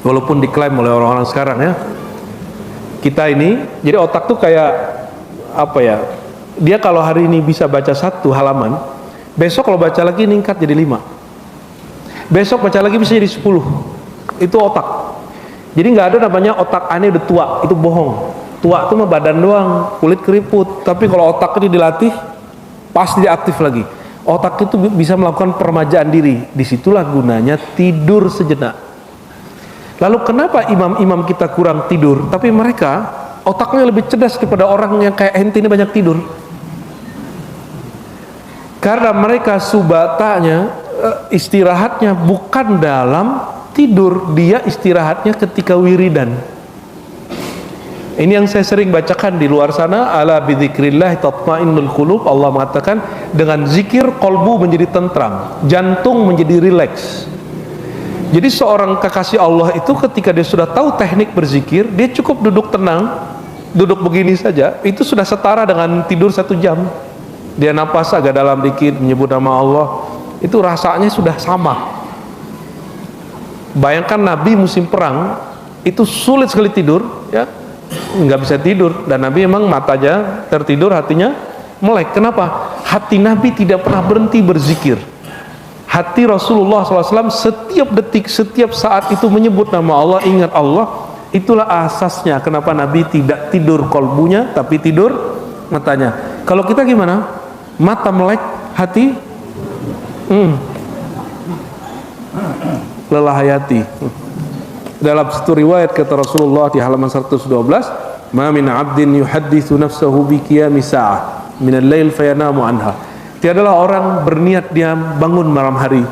Walaupun diklaim oleh orang-orang sekarang ya. Kita ini, jadi otak tuh kayak apa ya? Dia kalau hari ini bisa baca 1 halaman, besok kalau baca lagi meningkat jadi 5. Besok baca lagi bisa jadi 10. Itu otak. Jadi nggak ada namanya otak aneh udah tua, itu bohong. Tua itu mah badan doang, kulit keriput. Tapi kalau otak ini dilatih, pasti dia aktif lagi. Otak itu bisa melakukan peremajaan diri. Disitulah gunanya tidur sejenak. Lalu kenapa imam-imam kita kurang tidur? Tapi mereka otaknya lebih cerdas daripada orang yang kayak ente ini banyak tidur. Karena mereka subatanya, istirahatnya bukan dalam tidur, dia istirahatnya ketika wiridan. Ini yang saya sering bacakan di luar sana, ala bidzikrillah tatmainnul qulub. Allah mengatakan dengan zikir kolbu menjadi tentram, jantung menjadi rileks. Jadi seorang kekasih Allah itu ketika dia sudah tahu teknik berzikir, dia cukup duduk tenang, duduk begini saja, itu sudah setara dengan tidur 1 jam. Dia napas agak dalam dikit, menyebut nama Allah, itu rasanya sudah sama. Bayangkan Nabi musim perang itu sulit sekali tidur ya, nggak bisa tidur, dan Nabi emang matanya tertidur, hatinya melek. Kenapa? Hati Nabi tidak pernah berhenti berzikir. Hati Rasulullah SAW setiap detik, setiap saat itu menyebut nama Allah, ingat Allah. Itulah asasnya kenapa Nabi tidak tidur kolbunya, tapi tidur matanya. Kalau kita gimana? Mata melek, hati lelah hayati. Dalam satu riwayat kata Rasulullah di halaman 112, "Ma min 'abdin yuhadditsu nafsahu bi qiyami sa'ah min al-lail fayanamu anha." Tiadalah orang berniat dia bangun malam hari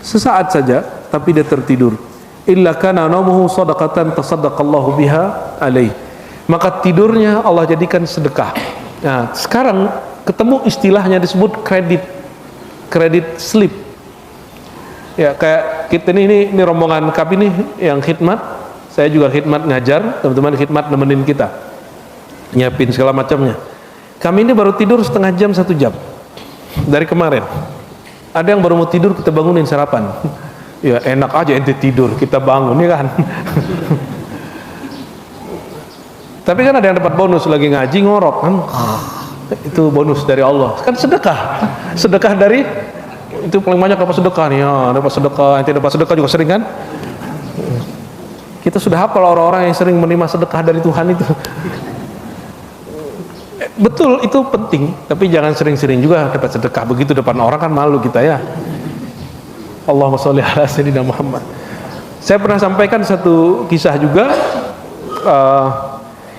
sesaat saja tapi dia tertidur, illa kana naumuhu shadaqatan tasaddaqallahu biha alaih. Maka tidurnya Allah jadikan sedekah. Nah, sekarang ketemu istilahnya disebut kredit sleep. Ya, kayak kita ini rombongan kami nih yang khidmat, saya juga khidmat ngajar, teman-teman khidmat nemenin kita, nyiapin segala macamnya. Kami ini baru tidur setengah jam 1 jam dari kemarin. Ada yang baru mau tidur kita bangunin sarapan. Ya enak aja ente tidur, kita bangun ya kan. Tapi kan ada yang dapat bonus lagi ngaji ngorok kan. Itu bonus dari Allah. Kan sedekah. Sedekah dari itu paling banyak dapat sedekah nih, ya, dapat sedekah, ente dapat sedekah juga sering kan? Kita sudah hafal orang-orang yang sering menerima sedekah dari Tuhan itu. Betul, itu penting, tapi jangan sering-sering juga dapat sedekah begitu depan orang, kan malu kita ya. Allahumma sholli ala sayyidina Muhammad. Saya pernah sampaikan satu kisah juga.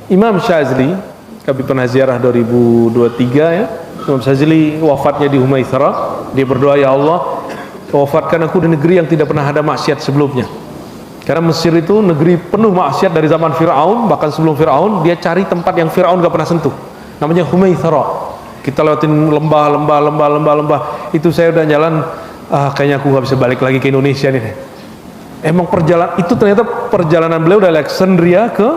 Imam Syazili, kami pernah ziarah 2023 ya. Imam Syazili wafatnya di Humaitsara. Dia berdoa, ya Allah, wafatkan aku di negeri yang tidak pernah ada maksiat sebelumnya. Karena Mesir itu negeri penuh maksiat dari zaman Fir'aun, bahkan sebelum Fir'aun dia cari tempat yang Fir'aun gak pernah sentuh. Namanya Humaitsara. Kita lewatin lembah. Itu saya udah jalan, kayaknya aku gak bisa balik lagi ke Indonesia nih. Emang perjalanan itu ternyata perjalanan beliau dari Alexandria ke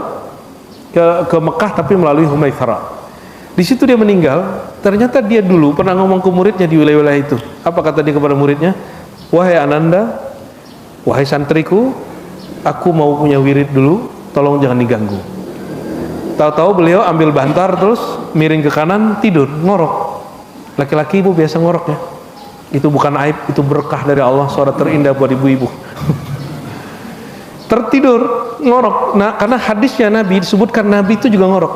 Mekah, tapi melalui Humaitsara. Di situ dia meninggal. Ternyata dia dulu pernah ngomong ke muridnya di wilayah-wilayah itu. Apa kata dia kepada muridnya? Wahai Ananda, wahai santriku, aku mau punya wirid dulu, tolong jangan diganggu. Tahu-tahu beliau ambil bantar terus miring ke kanan, tidur, ngorok. Laki-laki ibu biasa ngorok ya. Itu bukan aib, itu berkah dari Allah, suara terindah buat ibu-ibu. Tertidur, ngorok. Nah, karena hadisnya Nabi disebutkan Nabi itu juga ngorok.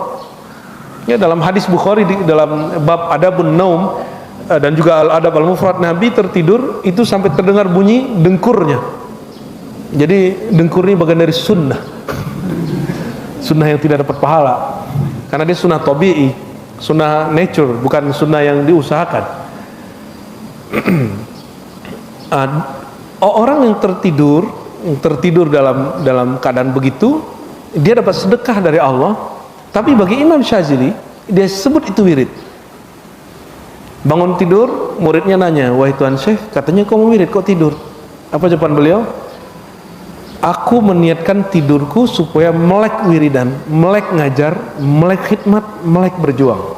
Ya, dalam hadis Bukhari di dalam bab Adabun Naum dan juga Al-Adab Al-Mufrad, Nabi tertidur itu sampai terdengar bunyi dengkurnya. Jadi dengkur ini bagian dari sunnah. Sunnah yang tidak dapat pahala. Karena dia sunnah tabi'i, sunnah nature, bukan sunnah yang diusahakan. Orang yang tertidur dalam keadaan begitu, dia dapat sedekah dari Allah. Tapi bagi Imam Syazili, dia sebut itu wirid. Bangun tidur, muridnya nanya, "Wahai Tuan Syekh, katanya kau wirid, kok tidur?" Apa jawaban beliau? "Aku meniatkan tidurku supaya melek wiridan, melek ngajar, melek khidmat, melek berjuang."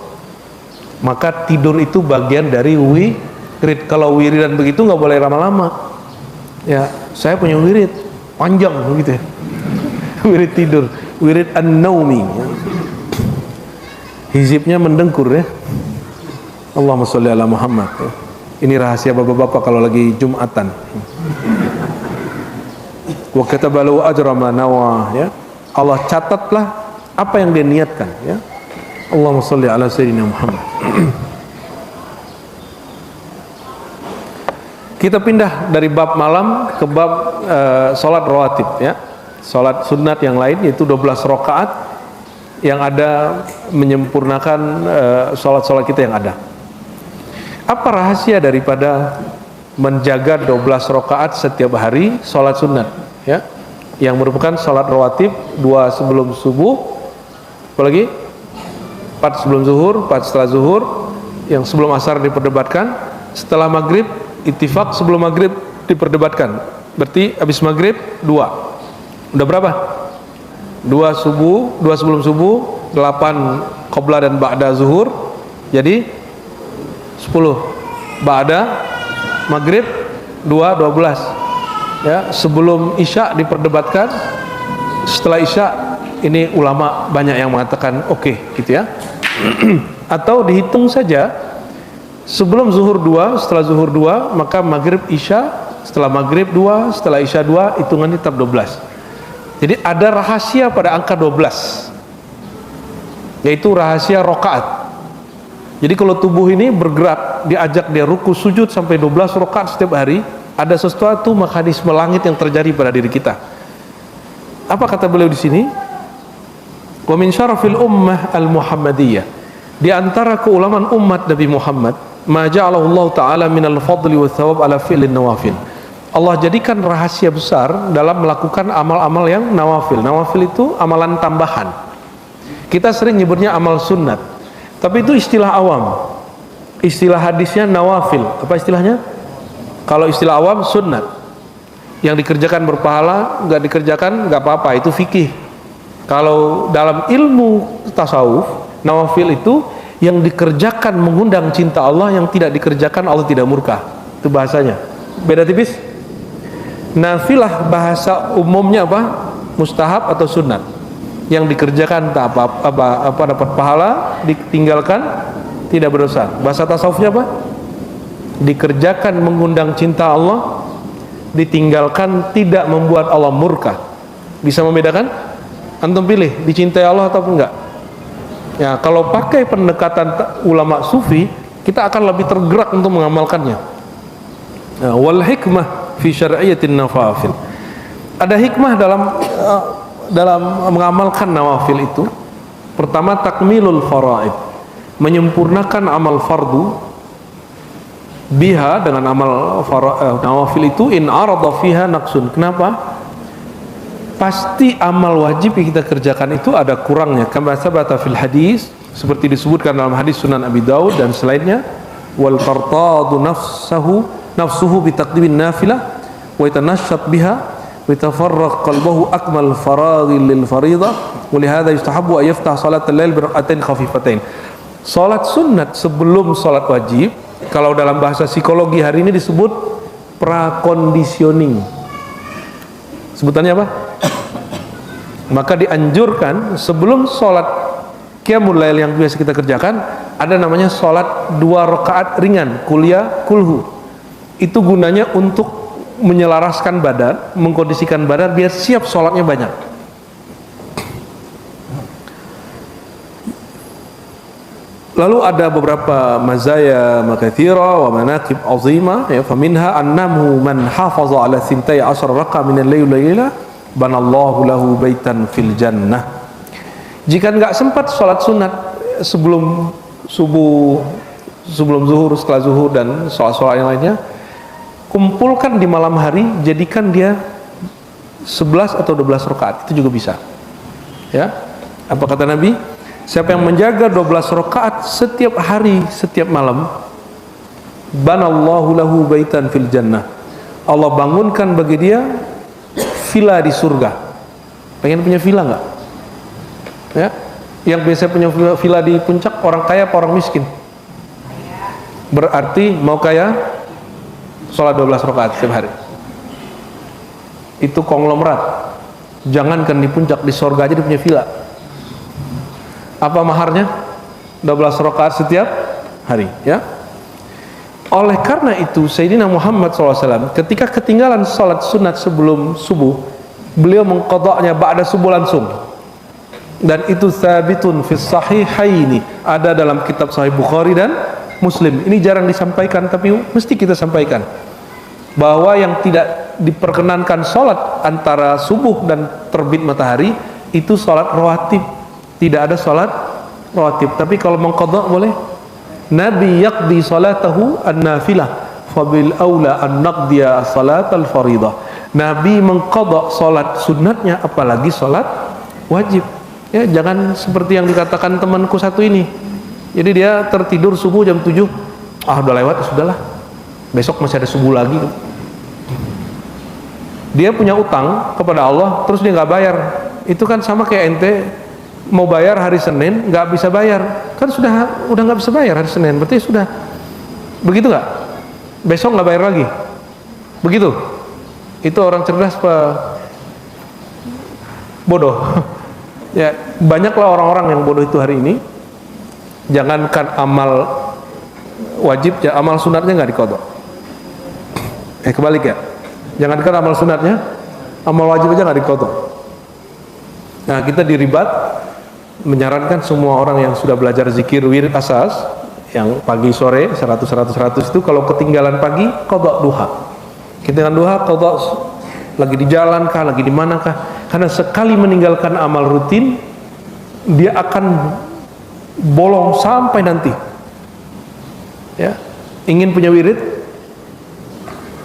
Maka tidur itu bagian dari wirid. Kalau wiridan begitu nggak boleh lama-lama. Ya, saya punya wirid panjang begitu ya. Wirid tidur, wirid an-naumi. Hizibnya mendengkur ya. Allahumma sholli ala Muhammad. Ini rahasia bapak-bapak kalau lagi Jumatan. Wa kataba lahu ajra ma nawa, ya. Allah catatlah apa yang dia niatkan, ya. Allahumma sholli ala sayyidina Muhammad. Kita pindah dari bab malam ke bab salat rawatib, ya. Salat sunat yang lain yaitu 12 rakaat yang ada menyempurnakan salat-salat kita yang ada. Apa rahasia daripada menjaga 12 rakaat setiap hari salat sunat, ya, yang merupakan salat rawatib 2 sebelum subuh, apalagi 4 sebelum zuhur, 4 setelah zuhur, yang sebelum asar diperdebatkan, setelah maghrib ittifaq, sebelum maghrib diperdebatkan, berarti habis maghrib 2, udah berapa? 2 subuh, 2 sebelum subuh, 8 qabla dan ba'da zuhur, jadi 10 ba'da maghrib 12, ya. Sebelum isya diperdebatkan, setelah isya ini ulama banyak yang mengatakan oke, gitu ya. Atau dihitung saja sebelum zuhur 2, setelah zuhur 2, maka maghrib isya, setelah maghrib 2, setelah isya 2, hitungannya tetap 12. Jadi ada rahasia pada angka 12, yaitu rahasia rokaat. Jadi kalau tubuh ini bergerak, diajak dia ruku sujud sampai 12 rakaat setiap hari, ada sesuatu mekanisme langit yang terjadi pada diri kita. Apa kata beliau di sini? Wa min syarafil ummah al-Muhammadiyah. Di antara keulamaan umat Nabi Muhammad, ma ja'alahu Allah Ta'ala minal fadli wa thawab ala fi'lin nawafil. Allah jadikan rahasia besar dalam melakukan amal-amal yang nawafil. Nawafil itu amalan tambahan. Kita sering nyebutnya amal sunnat, tapi itu istilah awam. Istilah hadisnya nawafil. Apa istilahnya? Kalau istilah awam sunnat, yang dikerjakan berpahala, nggak dikerjakan nggak apa-apa, itu fikih. Kalau dalam ilmu tasawuf, nawafil itu yang dikerjakan mengundang cinta Allah, yang tidak dikerjakan Allah tidak murka. Itu bahasanya. Beda tipis. Nafilah bahasa umumnya apa? Mustahab atau sunnat. Yang dikerjakan tak apa dapat pahala, ditinggalkan tidak berdosa. Bahasa tasawufnya apa? Dikerjakan mengundang cinta Allah, ditinggalkan tidak membuat Allah murka. Bisa membedakan? Antum pilih, dicintai Allah atau enggak? Ya, kalau pakai pendekatan ulama sufi, kita akan lebih tergerak untuk mengamalkannya. Ya, wal hikmah fi syar'iyyatin nawafil. Ada hikmah dalam mengamalkan nawafil itu. Pertama, takmilul faraid, menyempurnakan amal fardu biha, dengan amal nawafil itu, in arada fiha naqsun. Kenapa? Pasti amal wajib yang kita kerjakan itu ada kurangnya. Kama sabata fil hadis, seperti disebutkan dalam hadis Sunan Abi Daud dan selainnya, wal qartadu nafsuhu bi taqdimin nafilah wa yatanashshat biha wa yatafarraq qalbuhu akmal faraghi lil fariidah wa li hadha yustahabbu an yaftah salat al-lail bi rak'atain khafifatain. Salat sunat sebelum salat wajib, kalau dalam bahasa psikologi hari ini disebut praconditioning. Sebutannya apa? Maka dianjurkan sebelum sholat qiyamul lail yang biasa kita kerjakan, ada namanya sholat 2 rakaat ringan, kuliah kulhu. Itu gunanya untuk menyelaraskan badan, mengkondisikan badan biar siap sholatnya banyak. Lalu ada beberapa mazaya makathira wa manaqib azima, ya, faminha annahu man hafaza ala 12 raka'a min al-lail lailah banallahu lahu baitan fil jannah. Jika enggak sempat salat sunat sebelum subuh, sebelum zuhur, setelah zuhur dan salat-salat yang lainnya, kumpulkan di malam hari, jadikan dia 11 atau 12 rakaat, itu juga bisa. Ya. Apa kata Nabi? Siapa yang menjaga 12 rakaat setiap hari, setiap malam, banallahu lahu baitan fil jannah. Allah bangunkan bagi dia villa di surga. Pengen punya villa enggak? Ya. Yang biasa punya villa di puncak orang kaya apa orang miskin? Berarti mau kaya sholat 12 rakaat setiap hari. Itu konglomerat. Jangankan di puncak, di surga aja dia punya villa. Apa maharnya? 12 rakaat setiap hari, ya. Oleh karena itu Sayyidina Muhammad SAW ketika ketinggalan salat sunat sebelum subuh, beliau mengqadanya ba'da subuh langsung. Dan itu sabitun fis sahihaini, ada dalam kitab Sahih Bukhari dan Muslim. Ini jarang disampaikan tapi mesti kita sampaikan, bahwa yang tidak diperkenankan salat antara subuh dan terbit matahari itu salat rawatib. Tidak ada salat rawatib. Tapi kalau mengqadha boleh. Nabi yaqdi salatahu an-nafilah fabil aula an naqdiya salatal faridah. Nabi mengqadha salat sunatnya, apalagi salat wajib. Ya, jangan seperti yang dikatakan temanku satu ini. Jadi dia tertidur subuh jam 7. Ah, udah lewat, sudahlah. Besok masih ada subuh lagi. Dia punya utang kepada Allah, terus dia nggak bayar. Itu kan sama kayak ente mau bayar hari Senin nggak bisa bayar, kan udah nggak bisa bayar hari Senin, berarti sudah begitu nggak? Besok nggak bayar lagi, begitu? Itu orang cerdas apa bodoh? Ya, banyaklah orang-orang yang bodoh itu hari ini. Jangankan amal wajib, ya amal sunatnya nggak diqadha. Kebalik ya, jangankan amal sunatnya, amal wajib aja nggak diqadha. Nah, kita diribat menyarankan semua orang yang sudah belajar zikir wirid asas yang pagi sore 100 itu kalau ketinggalan pagi qadha duha. Ketinggalan duha qadha lagi di jalan kah, lagi di mana kah? Karena sekali meninggalkan amal rutin dia akan bolong sampai nanti. Ya, ingin punya wirid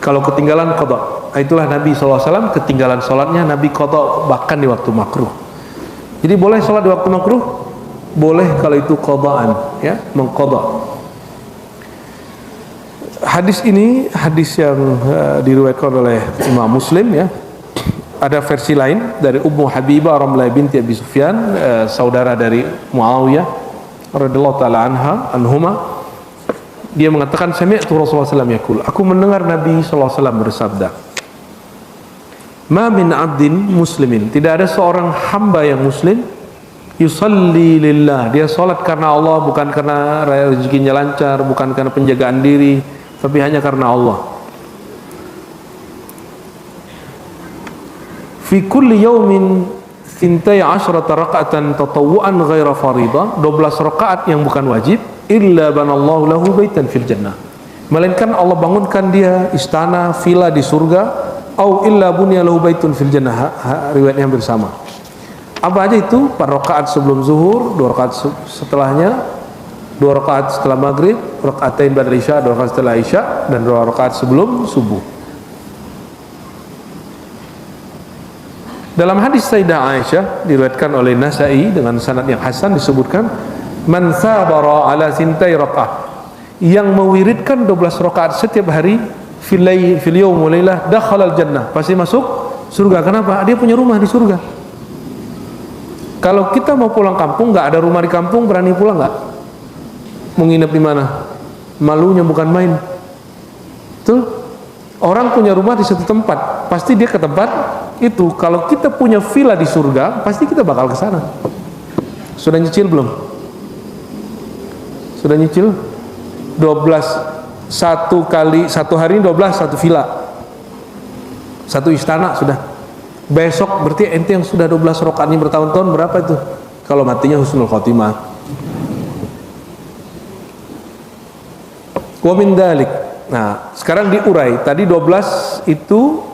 kalau ketinggalan qadha. Itulah Nabi SAW ketinggalan sholatnya Nabi qadha bahkan di waktu makruh. Jadi boleh sholat di waktu makruh, boleh kalau itu qadhaan, ya, mengqadha. Hadis ini hadis yang diriwayatkan oleh Imam Muslim, ya. Ada versi lain dari Ummu Habibah Ramlah binti Abi Sufyan, saudara dari Muawiyah radhiyallahu taala anhuma. Dia mengatakan sami'tu Rasulullah sallallahu alaihi wasallam yaqul, aku mendengar Nabi sallallahu alaihi wasallam bersabda, ma min abdin muslimin, tidak ada seorang hamba yang muslim yusalli lillah, dia salat karena Allah, bukan karena rezekinya lancar, bukan karena penjagaan diri, tapi hanya karena Allah. Fi kulli yawmin 12 raka'atan tatawwu'an ghaira faridah, 12 rakaat yang bukan wajib, illa banallahu lahu baitan fil jannah, melainkan Allah bangunkan dia istana, villa di surga. Au illa bunya lahu baitun fil jannah, riwayatnya hampir sama. Apa aja itu? 4 rakaat sebelum zuhur, 2 rakaat setelahnya, 2 rakaat setelah maghrib, rakaatain ba'da isya, 2 rakaat setelah isya, dan 2 rakaat sebelum subuh. Dalam hadis Sayyidah Aisyah diriwayatkan oleh Nasa'i dengan sanad yang hasan disebutkan, man sabara ala sintai rakaat, yang mewiridkan 12 rakaat setiap hari, fil yawm wa lailah dakhala al jannah, pasti masuk surga. Kenapa? Dia punya rumah di surga. Kalau kita mau pulang kampung, nggak ada rumah di kampung, berani pulang nggak? Mau nginep di mana? Malunya bukan main. Tuh, orang punya rumah di satu tempat, pasti dia ke tempat itu. Kalau kita punya villa di surga, pasti kita bakal ke sana. Sudah nyicil belum? Sudah nyicil? 12 satu hari 12, satu villa, satu istana sudah. Besok berarti ente yang sudah 12 rakaatnya bertahun-tahun berapa itu? Kalau matinya husnul khotimah. Wa min dzalik. Nah, sekarang diurai. Tadi 12 itu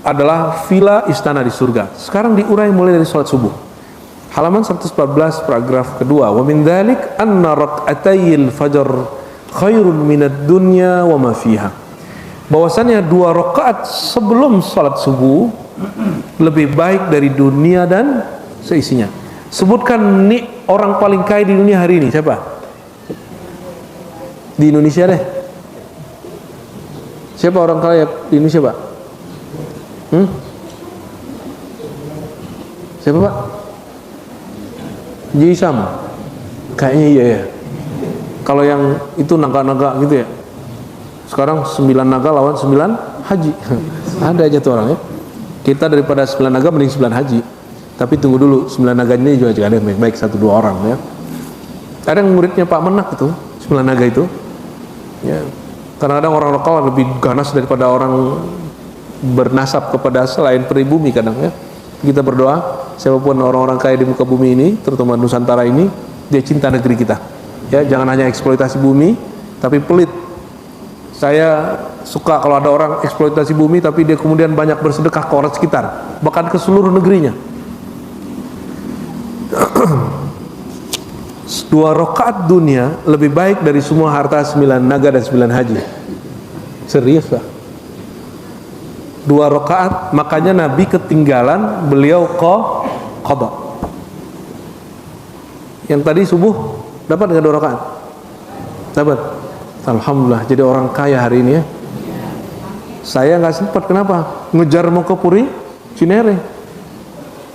adalah villa istana di surga. Sekarang diurai mulai dari salat subuh. Halaman 114 paragraf kedua. Wa min dzalik anna rak'atayil fajr khairun minad dunya wa ma fiha. Bahwasannya 2 rakaat sebelum salat subuh lebih baik dari dunia dan seisinya. Sebutkan nih orang paling kaya di dunia hari ini, siapa? Di Indonesia deh. Siapa orang kaya di Indonesia, Pak? Siapa, Pak? Jisam. Kayaknya iya ya. Kalau yang itu naga-naga gitu ya. Sekarang 9 naga lawan 9 haji. Ada aja tuh orang ya. Kita daripada 9 naga mending 9 haji. Tapi tunggu dulu, 9 naga ini juga ada yang baik 1-2 orang ya. Ada yang muridnya Pak Menak itu, 9 naga itu. Ya. Kadang-kadang orang lokal lebih ganas daripada orang bernasab kepada selain pribumi kadang ya. Kita berdoa, siapapun orang-orang kaya di muka bumi ini, terutama Nusantara ini, dia cinta negeri kita. Ya, jangan hanya eksploitasi bumi, tapi pelit. Saya suka kalau ada orang eksploitasi bumi tapi dia kemudian banyak bersedekah ke orang sekitar, bahkan ke seluruh negerinya. 2 rakaat dunia lebih baik dari semua harta 9 naga dan 9 haji. Serius, Pak. 2 rakaat, makanya Nabi ketinggalan, beliau qada. Yang tadi subuh dapat dengan 2 rakaat? Dapat. Alhamdulillah, jadi orang kaya hari ini ya. Saya nggak sempat, kenapa? Ngejar mau ke Puri Cinere.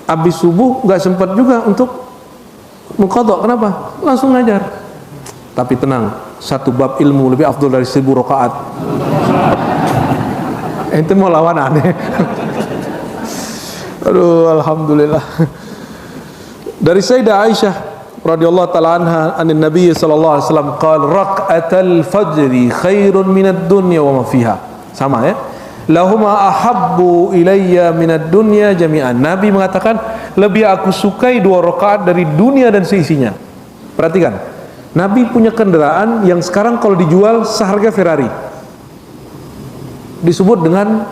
Habis subuh nggak sempat juga untuk muqadha. Kenapa? Langsung ngajar. Tapi tenang, 1 bab ilmu lebih afdal dari 1000 rakaat. Ente mau lawan aneh. Aduh, alhamdulillah. Dari Sayyidah Aisyah radhiyallahu taala anha, anin Nabi sallallahu alaihi wasallam qala rak'atal fajri khairun minad dunya wa ma fiha. Sama ya. Lahuma ahabbu ilayya minad dunya jami'an. Nabi mengatakan, lebih aku sukai 2 rakaat dari dunia dan seisinya. Perhatikan, Nabi punya kendaraan yang sekarang kalau dijual seharga Ferrari. Disebut dengan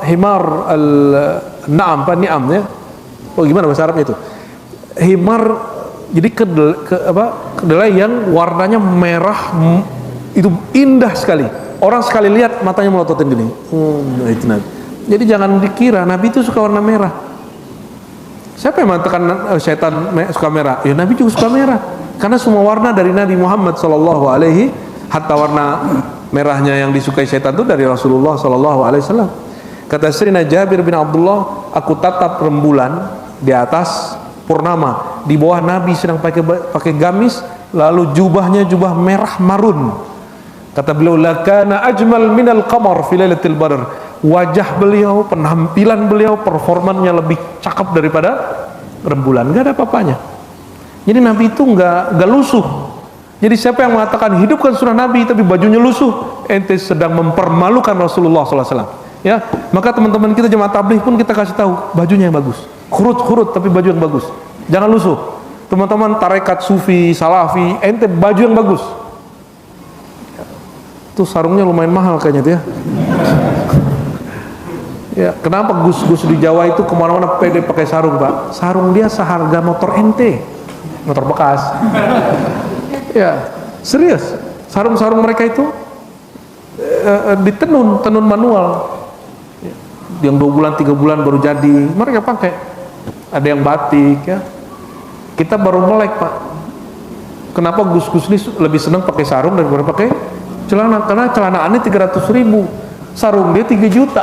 himar al-na'am, ni'am ya. Oh, gimana bahasa Arabnya itu? Himar, jadi kedelai yang warnanya merah, itu indah sekali. Orang sekali lihat matanya melototin gini. Itu Nabi. Jadi jangan dikira Nabi itu suka warna merah. Siapa yang mengatakan setan suka merah? Ya Nabi juga suka merah. Karena semua warna dari Nabi Muhammad sallallahu alaihi, hatta warna merahnya yang disukai setan itu dari Rasulullah sallallahu alaihi wasallam. Kata Sayyidina Jabir bin Abdullah, aku tatap rembulan di atas purnama, di bawah Nabi sedang pakai gamis, lalu jubahnya jubah merah marun. Kata beliau, lakana ajmal minal qamar fi lailatul badr. Wajah beliau, penampilan beliau, performanya lebih cakep daripada rembulan. Enggak ada apa-apanya. Jadi Nabi itu enggak lusuh. Jadi siapa yang mengatakan hidupkan sunnah Nabi tapi bajunya lusuh, ente sedang mempermalukan Rasulullah SAW. Ya, maka teman-teman kita jemaah tabligh pun kita kasih tahu bajunya yang bagus. Khurut tapi baju yang bagus. Jangan lusuh. Teman-teman tarekat sufi, salafi, ente baju yang bagus. Tuh sarungnya lumayan mahal kayaknya tuh ya. Ya, kenapa gus-gus di Jawa itu kemana-mana pede pakai sarung, Pak? Sarung dia seharga motor ente, motor bekas. Ya, serius. Sarung-sarung mereka itu tenun manual. Yang 2 bulan 3 bulan baru jadi, mereka pakai. Ada yang batik ya. Kita baru melek, Pak. Kenapa gus-gus ini lebih senang pakai sarung daripada pakai celana? Karena celana aneh 300.000, sarung dia 3 juta.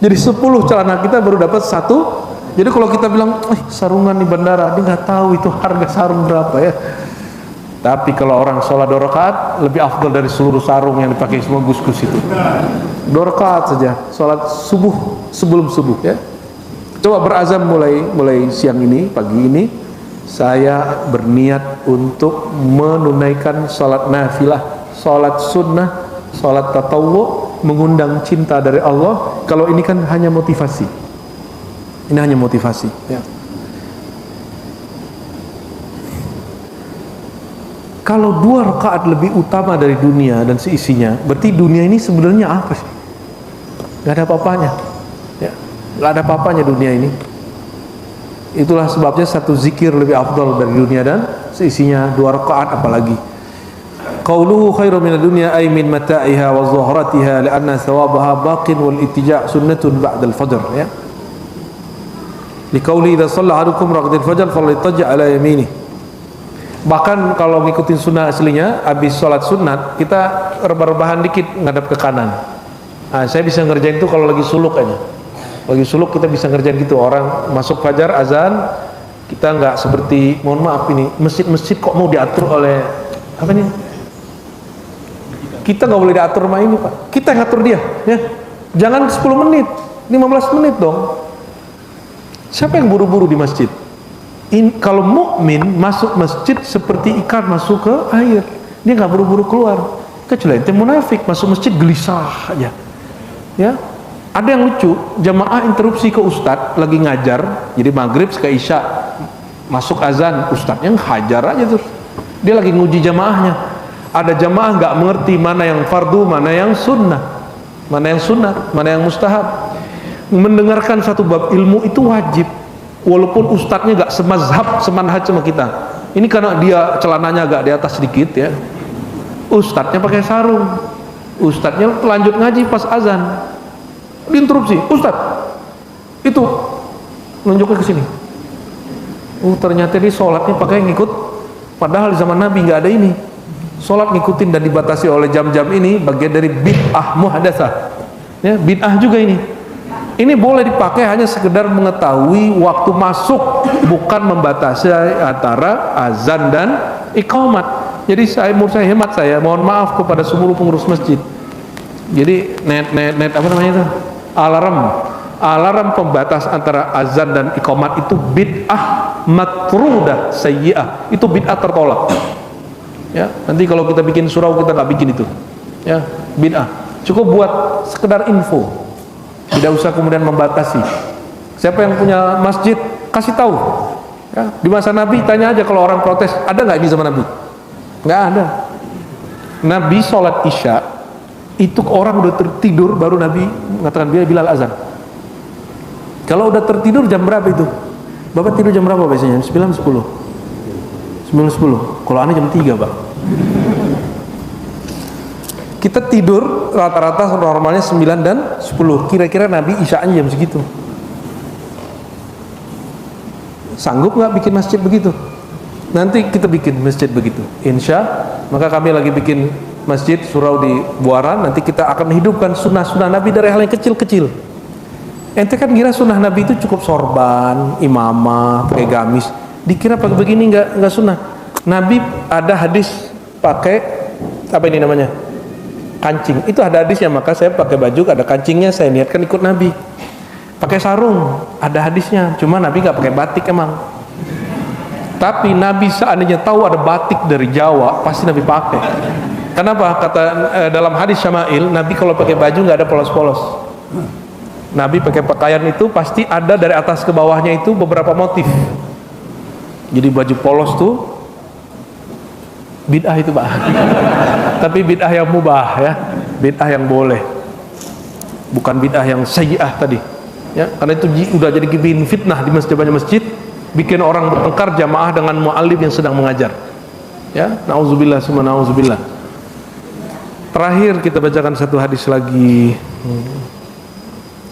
Jadi 10 celana kita baru dapat 1. Jadi kalau kita bilang, sarungan di bandara, dia nggak tahu itu harga sarung berapa ya. Tapi kalau orang sholat 2 rakaat lebih afdal dari seluruh sarung yang dipakai semua gus-gus itu. 2 rakaat saja sholat subuh, sebelum subuh ya. Coba berazam mulai siang ini, pagi ini, saya berniat untuk menunaikan sholat nafilah, sholat sunnah, sholat tatawwu, mengundang cinta dari Allah. Kalau ini kan hanya motivasi. Ini hanya motivasi ya. Kalau 2 rakaat lebih utama dari dunia dan seisinya, berarti dunia ini sebenarnya apa sih? Gak ada apa-apanya, ya, gak ada apa-apanya dunia ini. Itulah sebabnya satu zikir lebih afdal dari dunia dan seisinya, 2 rakaat apalagi. Qauluhu khairu minad dunya ay min mata'iha wa zuhratiha li'anna thawabaha baqin wal ittija' sunnatun ba'dal fajr, ya. Liqauli idza shalla ahadukum raqatil fajr falyataji' ala yaminihi. Bahkan kalau ngikutin sunnah aslinya, habis sholat sunat kita rebah-rebahan dikit ngadap ke kanan. Nah, saya bisa ngerjain itu kalau lagi suluk aja. Lagi suluk kita bisa ngerjain gitu. Orang masuk fajar azan, kita nggak seperti, mohon maaf ini masjid-masjid kok mau diatur oleh apa nih? Kita nggak boleh diatur sama ini Pak. Kita yang ngatur dia, ya. Jangan 10 menit, 15 menit dong. Siapa yang buru-buru di masjid? Kalau mukmin masuk masjid seperti ikan masuk ke air, dia nggak buru-buru keluar. Kecuali ente munafik masuk masjid gelisah aja, ya. Ada yang lucu, jamaah interupsi ke ustadz lagi ngajar, jadi maghrib ke isya masuk azan, ustadznya hajar aja terus, dia lagi nguji jamaahnya. Ada jamaah nggak mengerti mana yang fardu, mana yang sunnah, mana yang sunat, mana yang mustahab. Mendengarkan satu bab ilmu itu wajib. Walaupun ustadznya gak semazhab, semanhaj sama kita. Ini karena dia celananya agak di atas sedikit, ya. Ustadznya pakai sarung, ustadznya lanjut ngaji pas azan, diinterupsi, ustadz itu nunjuknya ke sini. Ternyata dia sholatnya pakai ngikut, padahal di zaman Nabi nggak ada ini. Sholat ngikutin dan dibatasi oleh jam-jam ini bagian dari bid'ah muhadatsah, ya. Bid'ah juga ini. Ini boleh dipakai hanya sekedar mengetahui waktu masuk, bukan membatasi antara azan dan iqamat. Jadi menurut saya, hemat saya, mohon maaf kepada seluruh pengurus masjid. Jadi net apa namanya itu? Alarm pembatas antara azan dan iqamat itu bid'ah matrudah sayyi'ah. Itu bid'ah tertolak. Ya, nanti kalau kita bikin surau kita nggak bikin itu. Ya, bid'ah. Cukup buat sekedar info. Tidak usah kemudian membatasi. Siapa yang punya masjid, kasih tahu, ya. Di masa Nabi tanya aja kalau orang protes, ada nggak ini sama Nabi? Nggak ada. Nabi sholat isya itu orang udah tertidur baru Nabi mengatakan Bilal azan. Kalau udah tertidur jam berapa itu? Bapak tidur jam berapa biasanya? 9.10. 9.10. Kalau aneh jam 3 Pak. Kita tidur rata-rata normalnya 9 dan 10. Kira-kira Nabi isya'an jam segitu. Sanggup nggak bikin masjid begitu? Nanti kita bikin masjid begitu, insya. Maka kami lagi bikin masjid surau di Buaran. Nanti kita akan hidupkan sunnah-sunnah Nabi dari hal yang kecil-kecil. Ente kan kira sunnah Nabi itu cukup sorban, imamah, pakai gamis. Dikira pakai begini nggak sunnah. Nabi ada hadis pakai apa ini namanya? Kancing. Itu ada hadisnya, maka saya pakai baju ada kancingnya, saya niatkan ikut Nabi. Pakai sarung, ada hadisnya, cuma Nabi nggak pakai batik emang. Tapi Nabi seandainya tahu ada batik dari Jawa, pasti Nabi pakai. Kenapa? Kata dalam hadis Syama'il, Nabi kalau pakai baju nggak ada polos-polos. Nabi pakai pakaian itu pasti ada dari atas ke bawahnya itu beberapa motif. Jadi baju polos tuh bid'ah itu Pak. Tapi bid'ah yang mubah, ya, bid'ah yang boleh, bukan bid'ah yang sayyi'ah tadi, ya. Karena itu udah jadi bikin fitnah di masjid, bikin orang bertengkar jamaah dengan mu'allim yang sedang mengajar, ya. Nauzubillah summa nauzubillah. Terakhir kita bacakan satu hadis lagi.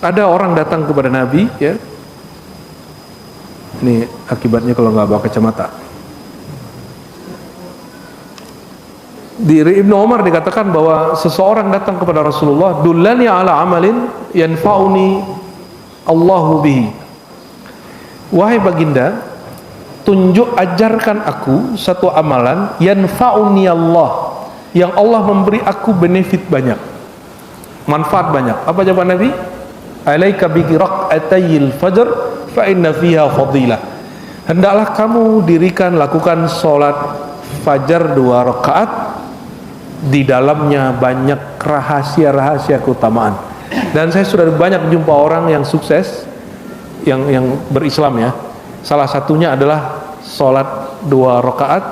Ada orang datang kepada Nabi, ya. Ini akibatnya kalau nggak bawa kacamata. Di Ibnu Umar dikatakan bahwa seseorang datang kepada Rasulullah, dullani ala amalin yanfa'uni Allahu bihi. Wahai baginda, ajarkan aku satu amalan yanfa'uni Allah, yang Allah memberi aku benefit banyak, manfaat banyak. Apa jawaban Nabi? Alaika bi raq'atayil fajr fa inna fiha fadilah. Hendaklah kamu lakukan sholat fajar 2 rakaat, di dalamnya banyak rahasia-rahasia keutamaan. Dan saya sudah banyak jumpa orang yang sukses, yang berislam, ya. Salah satunya adalah sholat 2 rakaat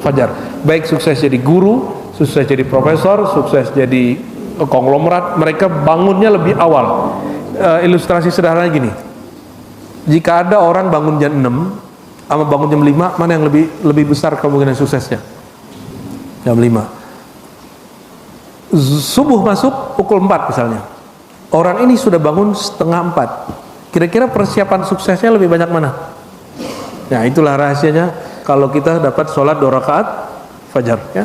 fajar. baik sukses jadi guru, sukses jadi profesor, sukses jadi konglomerat, mereka bangunnya lebih awal. Ilustrasi sederhananya gini, jika ada orang bangun jam 6 sama bangun jam 5, mana yang lebih besar kemungkinan suksesnya? Jam 5. Subuh masuk pukul 4 misalnya, orang ini sudah bangun setengah 4, kira-kira persiapan suksesnya lebih banyak mana? Nah, itulah rahasianya kalau kita dapat sholat 2 rakaat fajar, ya.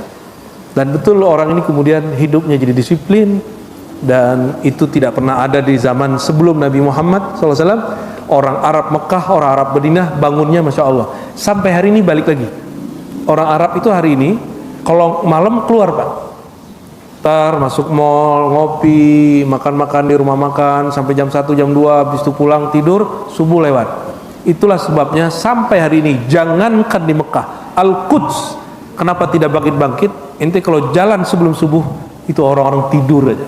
Dan betul orang ini kemudian hidupnya jadi disiplin, dan itu tidak pernah ada di zaman sebelum Nabi Muhammad SAW. Orang Arab Mekah, orang Arab Madinah bangunnya Masya Allah. Sampai hari ini balik lagi. Orang Arab itu hari ini kalau malam keluar Pak, masuk mall, ngopi, makan-makan di rumah makan sampai jam 1, jam 2, habis itu pulang tidur, subuh lewat. Itulah sebabnya sampai hari ini jangankan di Mekah, Al-Quds kenapa tidak bangkit-bangkit? Ente kalau jalan sebelum subuh itu orang-orang tidur aja.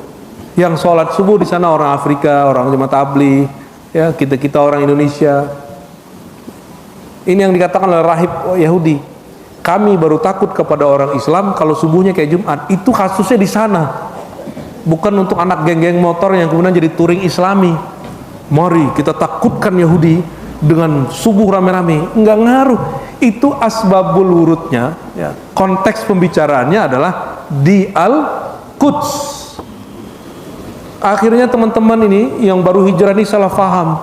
Yang sholat subuh di sana orang Afrika, orang jemaat tabligh, ya, kita orang Indonesia. Ini yang dikatakan oleh rahib Yahudi, kami baru takut kepada orang Islam kalau subuhnya kayak Jumat. Itu kasusnya di sana, bukan untuk anak geng-geng motor yang kemudian jadi touring Islami. Mari kita takutkan Yahudi dengan subuh rame-rame. Enggak ngaruh. Itu asbabul wurudnya, ya. Konteks pembicaraannya adalah di Al-Quds. Akhirnya teman-teman ini yang baru hijrah ini salah faham.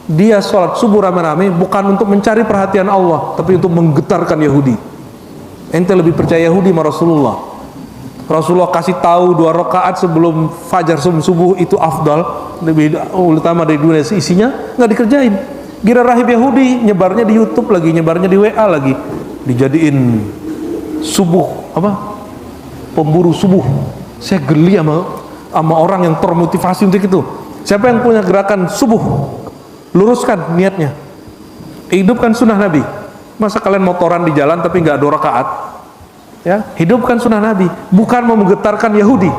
Dia sholat subuh rame-rame bukan untuk mencari perhatian Allah, tapi untuk menggetarkan Yahudi. Ente lebih percaya Yahudi sama Rasulullah. Rasulullah kasih tahu 2 rakaat sebelum fajar, sebelum subuh itu afdal, lebih utama dari dunia, isinya nggak dikerjain. Gira rahib Yahudi nyebarnya di YouTube lagi, nyebarnya di WA lagi, dijadiin subuh apa? Pemburu subuh. Saya geli sama orang yang termotivasi untuk itu. Siapa yang punya gerakan subuh, luruskan niatnya, hidupkan sunnah Nabi. Masa kalian motoran di jalan tapi nggak 2 rakaat? Ya, hidupkan sunnah Nabi. Bukan mau menggetarkan Yahudi,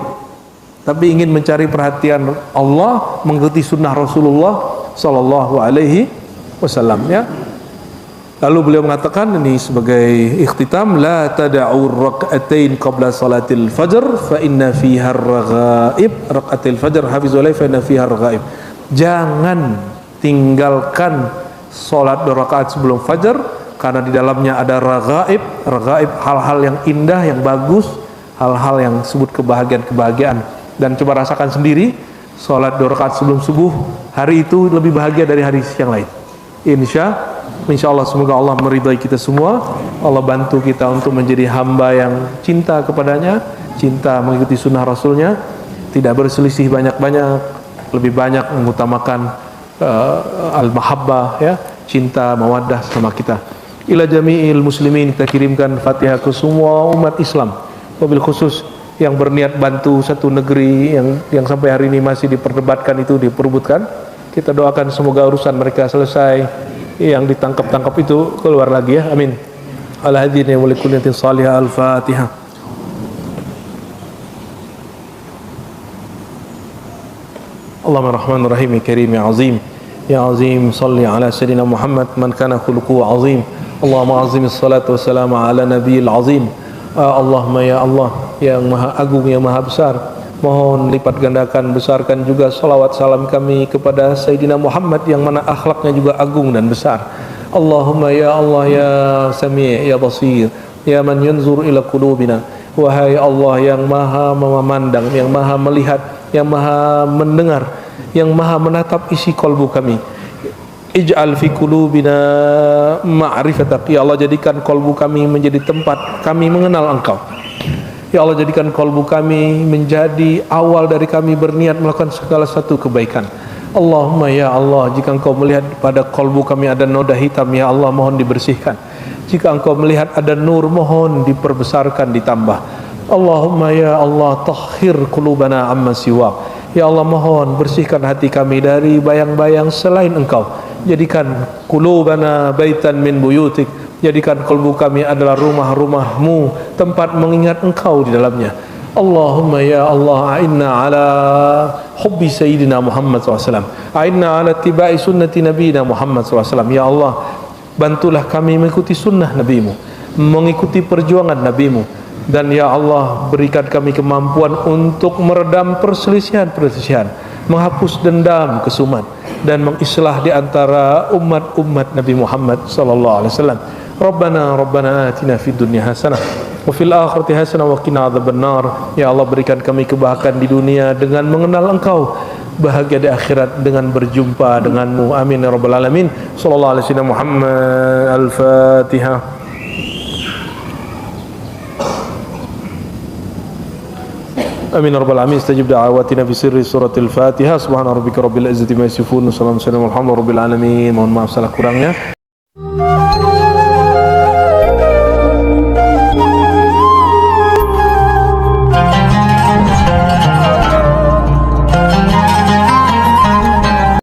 tapi ingin mencari perhatian Allah, mengikuti sunnah Rasulullah Sallallahu Alaihi Wasallam, ya. Lalu beliau mengatakan ini sebagai ikhtitam, la tada'u rak'atain qabla salatil fajr fa inna fiha ar-raghaib. Rak'atil fajr hafizul fa inna fiha ar-raghaib. Jangan tinggalkan salat 2 rakaat sebelum fajar karena di dalamnya ada raghaib. Raghaib hal-hal yang indah, yang bagus, hal-hal yang disebut kebahagiaan. Dan coba rasakan sendiri, salat 2 rakaat sebelum subuh hari itu lebih bahagia dari hari yang lain. Insya Allah, semoga Allah meridai kita semua. Allah bantu kita untuk menjadi hamba yang cinta kepadanya, cinta mengikuti sunnah Rasulnya, tidak berselisih banyak-banyak, lebih banyak mengutamakan al-mahabbah, ya, cinta mawaddah sama kita. Ila jami'il muslimin, kita kirimkan Fatihah ke semua umat Islam, wabil khusus yang berniat bantu satu negeri yang sampai hari ini masih diperdebatkan, itu diperebutkan. Kita doakan semoga urusan mereka selesai, yang ditangkap-tangkap itu keluar lagi, ya, amin. Ala hadhihi wa likulliyatin salihah. Al-Fatihah. Allahumma rahmanir rahim, ya karim, ya azim, ya azim, salli ala sayyidina Muhammad man kana khuluquhu azim. Allahumma azimis salatu wassalamu ala nabiyil azim. Allahumma ya Allah yang maha agung, yang maha besar, mohon lipat gandakan, besarkan juga salawat salam kami kepada Sayyidina Muhammad yang mana akhlaknya juga agung dan besar. Allahumma ya Allah ya Sami' ya Basir, ya man yanzur ila qulubina. Wahai Allah yang maha memandang, yang maha melihat, yang maha mendengar, yang maha menatap isi kolbu kami. Ij'al fi qulubina ma'rifatak. Ya Allah, jadikan kolbu kami menjadi tempat kami mengenal Engkau. Ya Allah, jadikan kolbu kami menjadi awal dari kami berniat melakukan segala satu kebaikan. Allahumma ya Allah, jika Engkau melihat pada kolbu kami ada noda hitam, ya Allah, mohon dibersihkan. Jika Engkau melihat ada nur, mohon diperbesarkan, ditambah. Allahumma ya Allah, tahhir qulubana amma siwak. Ya Allah, mohon bersihkan hati kami dari bayang-bayang selain Engkau. Jadikan qulubana baitan min buyutik. Jadikan kolbu kami adalah rumah-rumahmu, tempat mengingat Engkau di dalamnya. Allahumma ya Allah, a'inna ala hubbi sayyidina Muhammad SAW, a'inna ala tibai sunnati nabiyina Muhammad SAW. Ya Allah, bantulah kami mengikuti sunnah Nabi-Mu, mengikuti perjuangan Nabi-Mu. Dan ya Allah, berikan kami kemampuan untuk meredam perselisihan-perselisihan, menghapus dendam, kesumat, dan mengislah di antara umat-umat Nabi Muhammad sallallahu alaihi wasallam. Rabbana atina fid dunya hasanah wa fil akhirati hasanah wa qina adzabannar. Ya Allah, berikan kami kebahagiaan di dunia dengan mengenal Engkau, bahagia di akhirat dengan berjumpa denganmu. Amin ya rabbal alamin. Sallallahu alaihi wasallam. Muhammad. Al-Fatihah. Amin ya rabbal alamin. Istajib da'awatina bi sirri suratil Fatihah. Subhana rabbika rabbil izzati ma yasifun. Wassalamu alaikum warahmatullahi wabarakatuh. Mohon maaf salah kurangnya.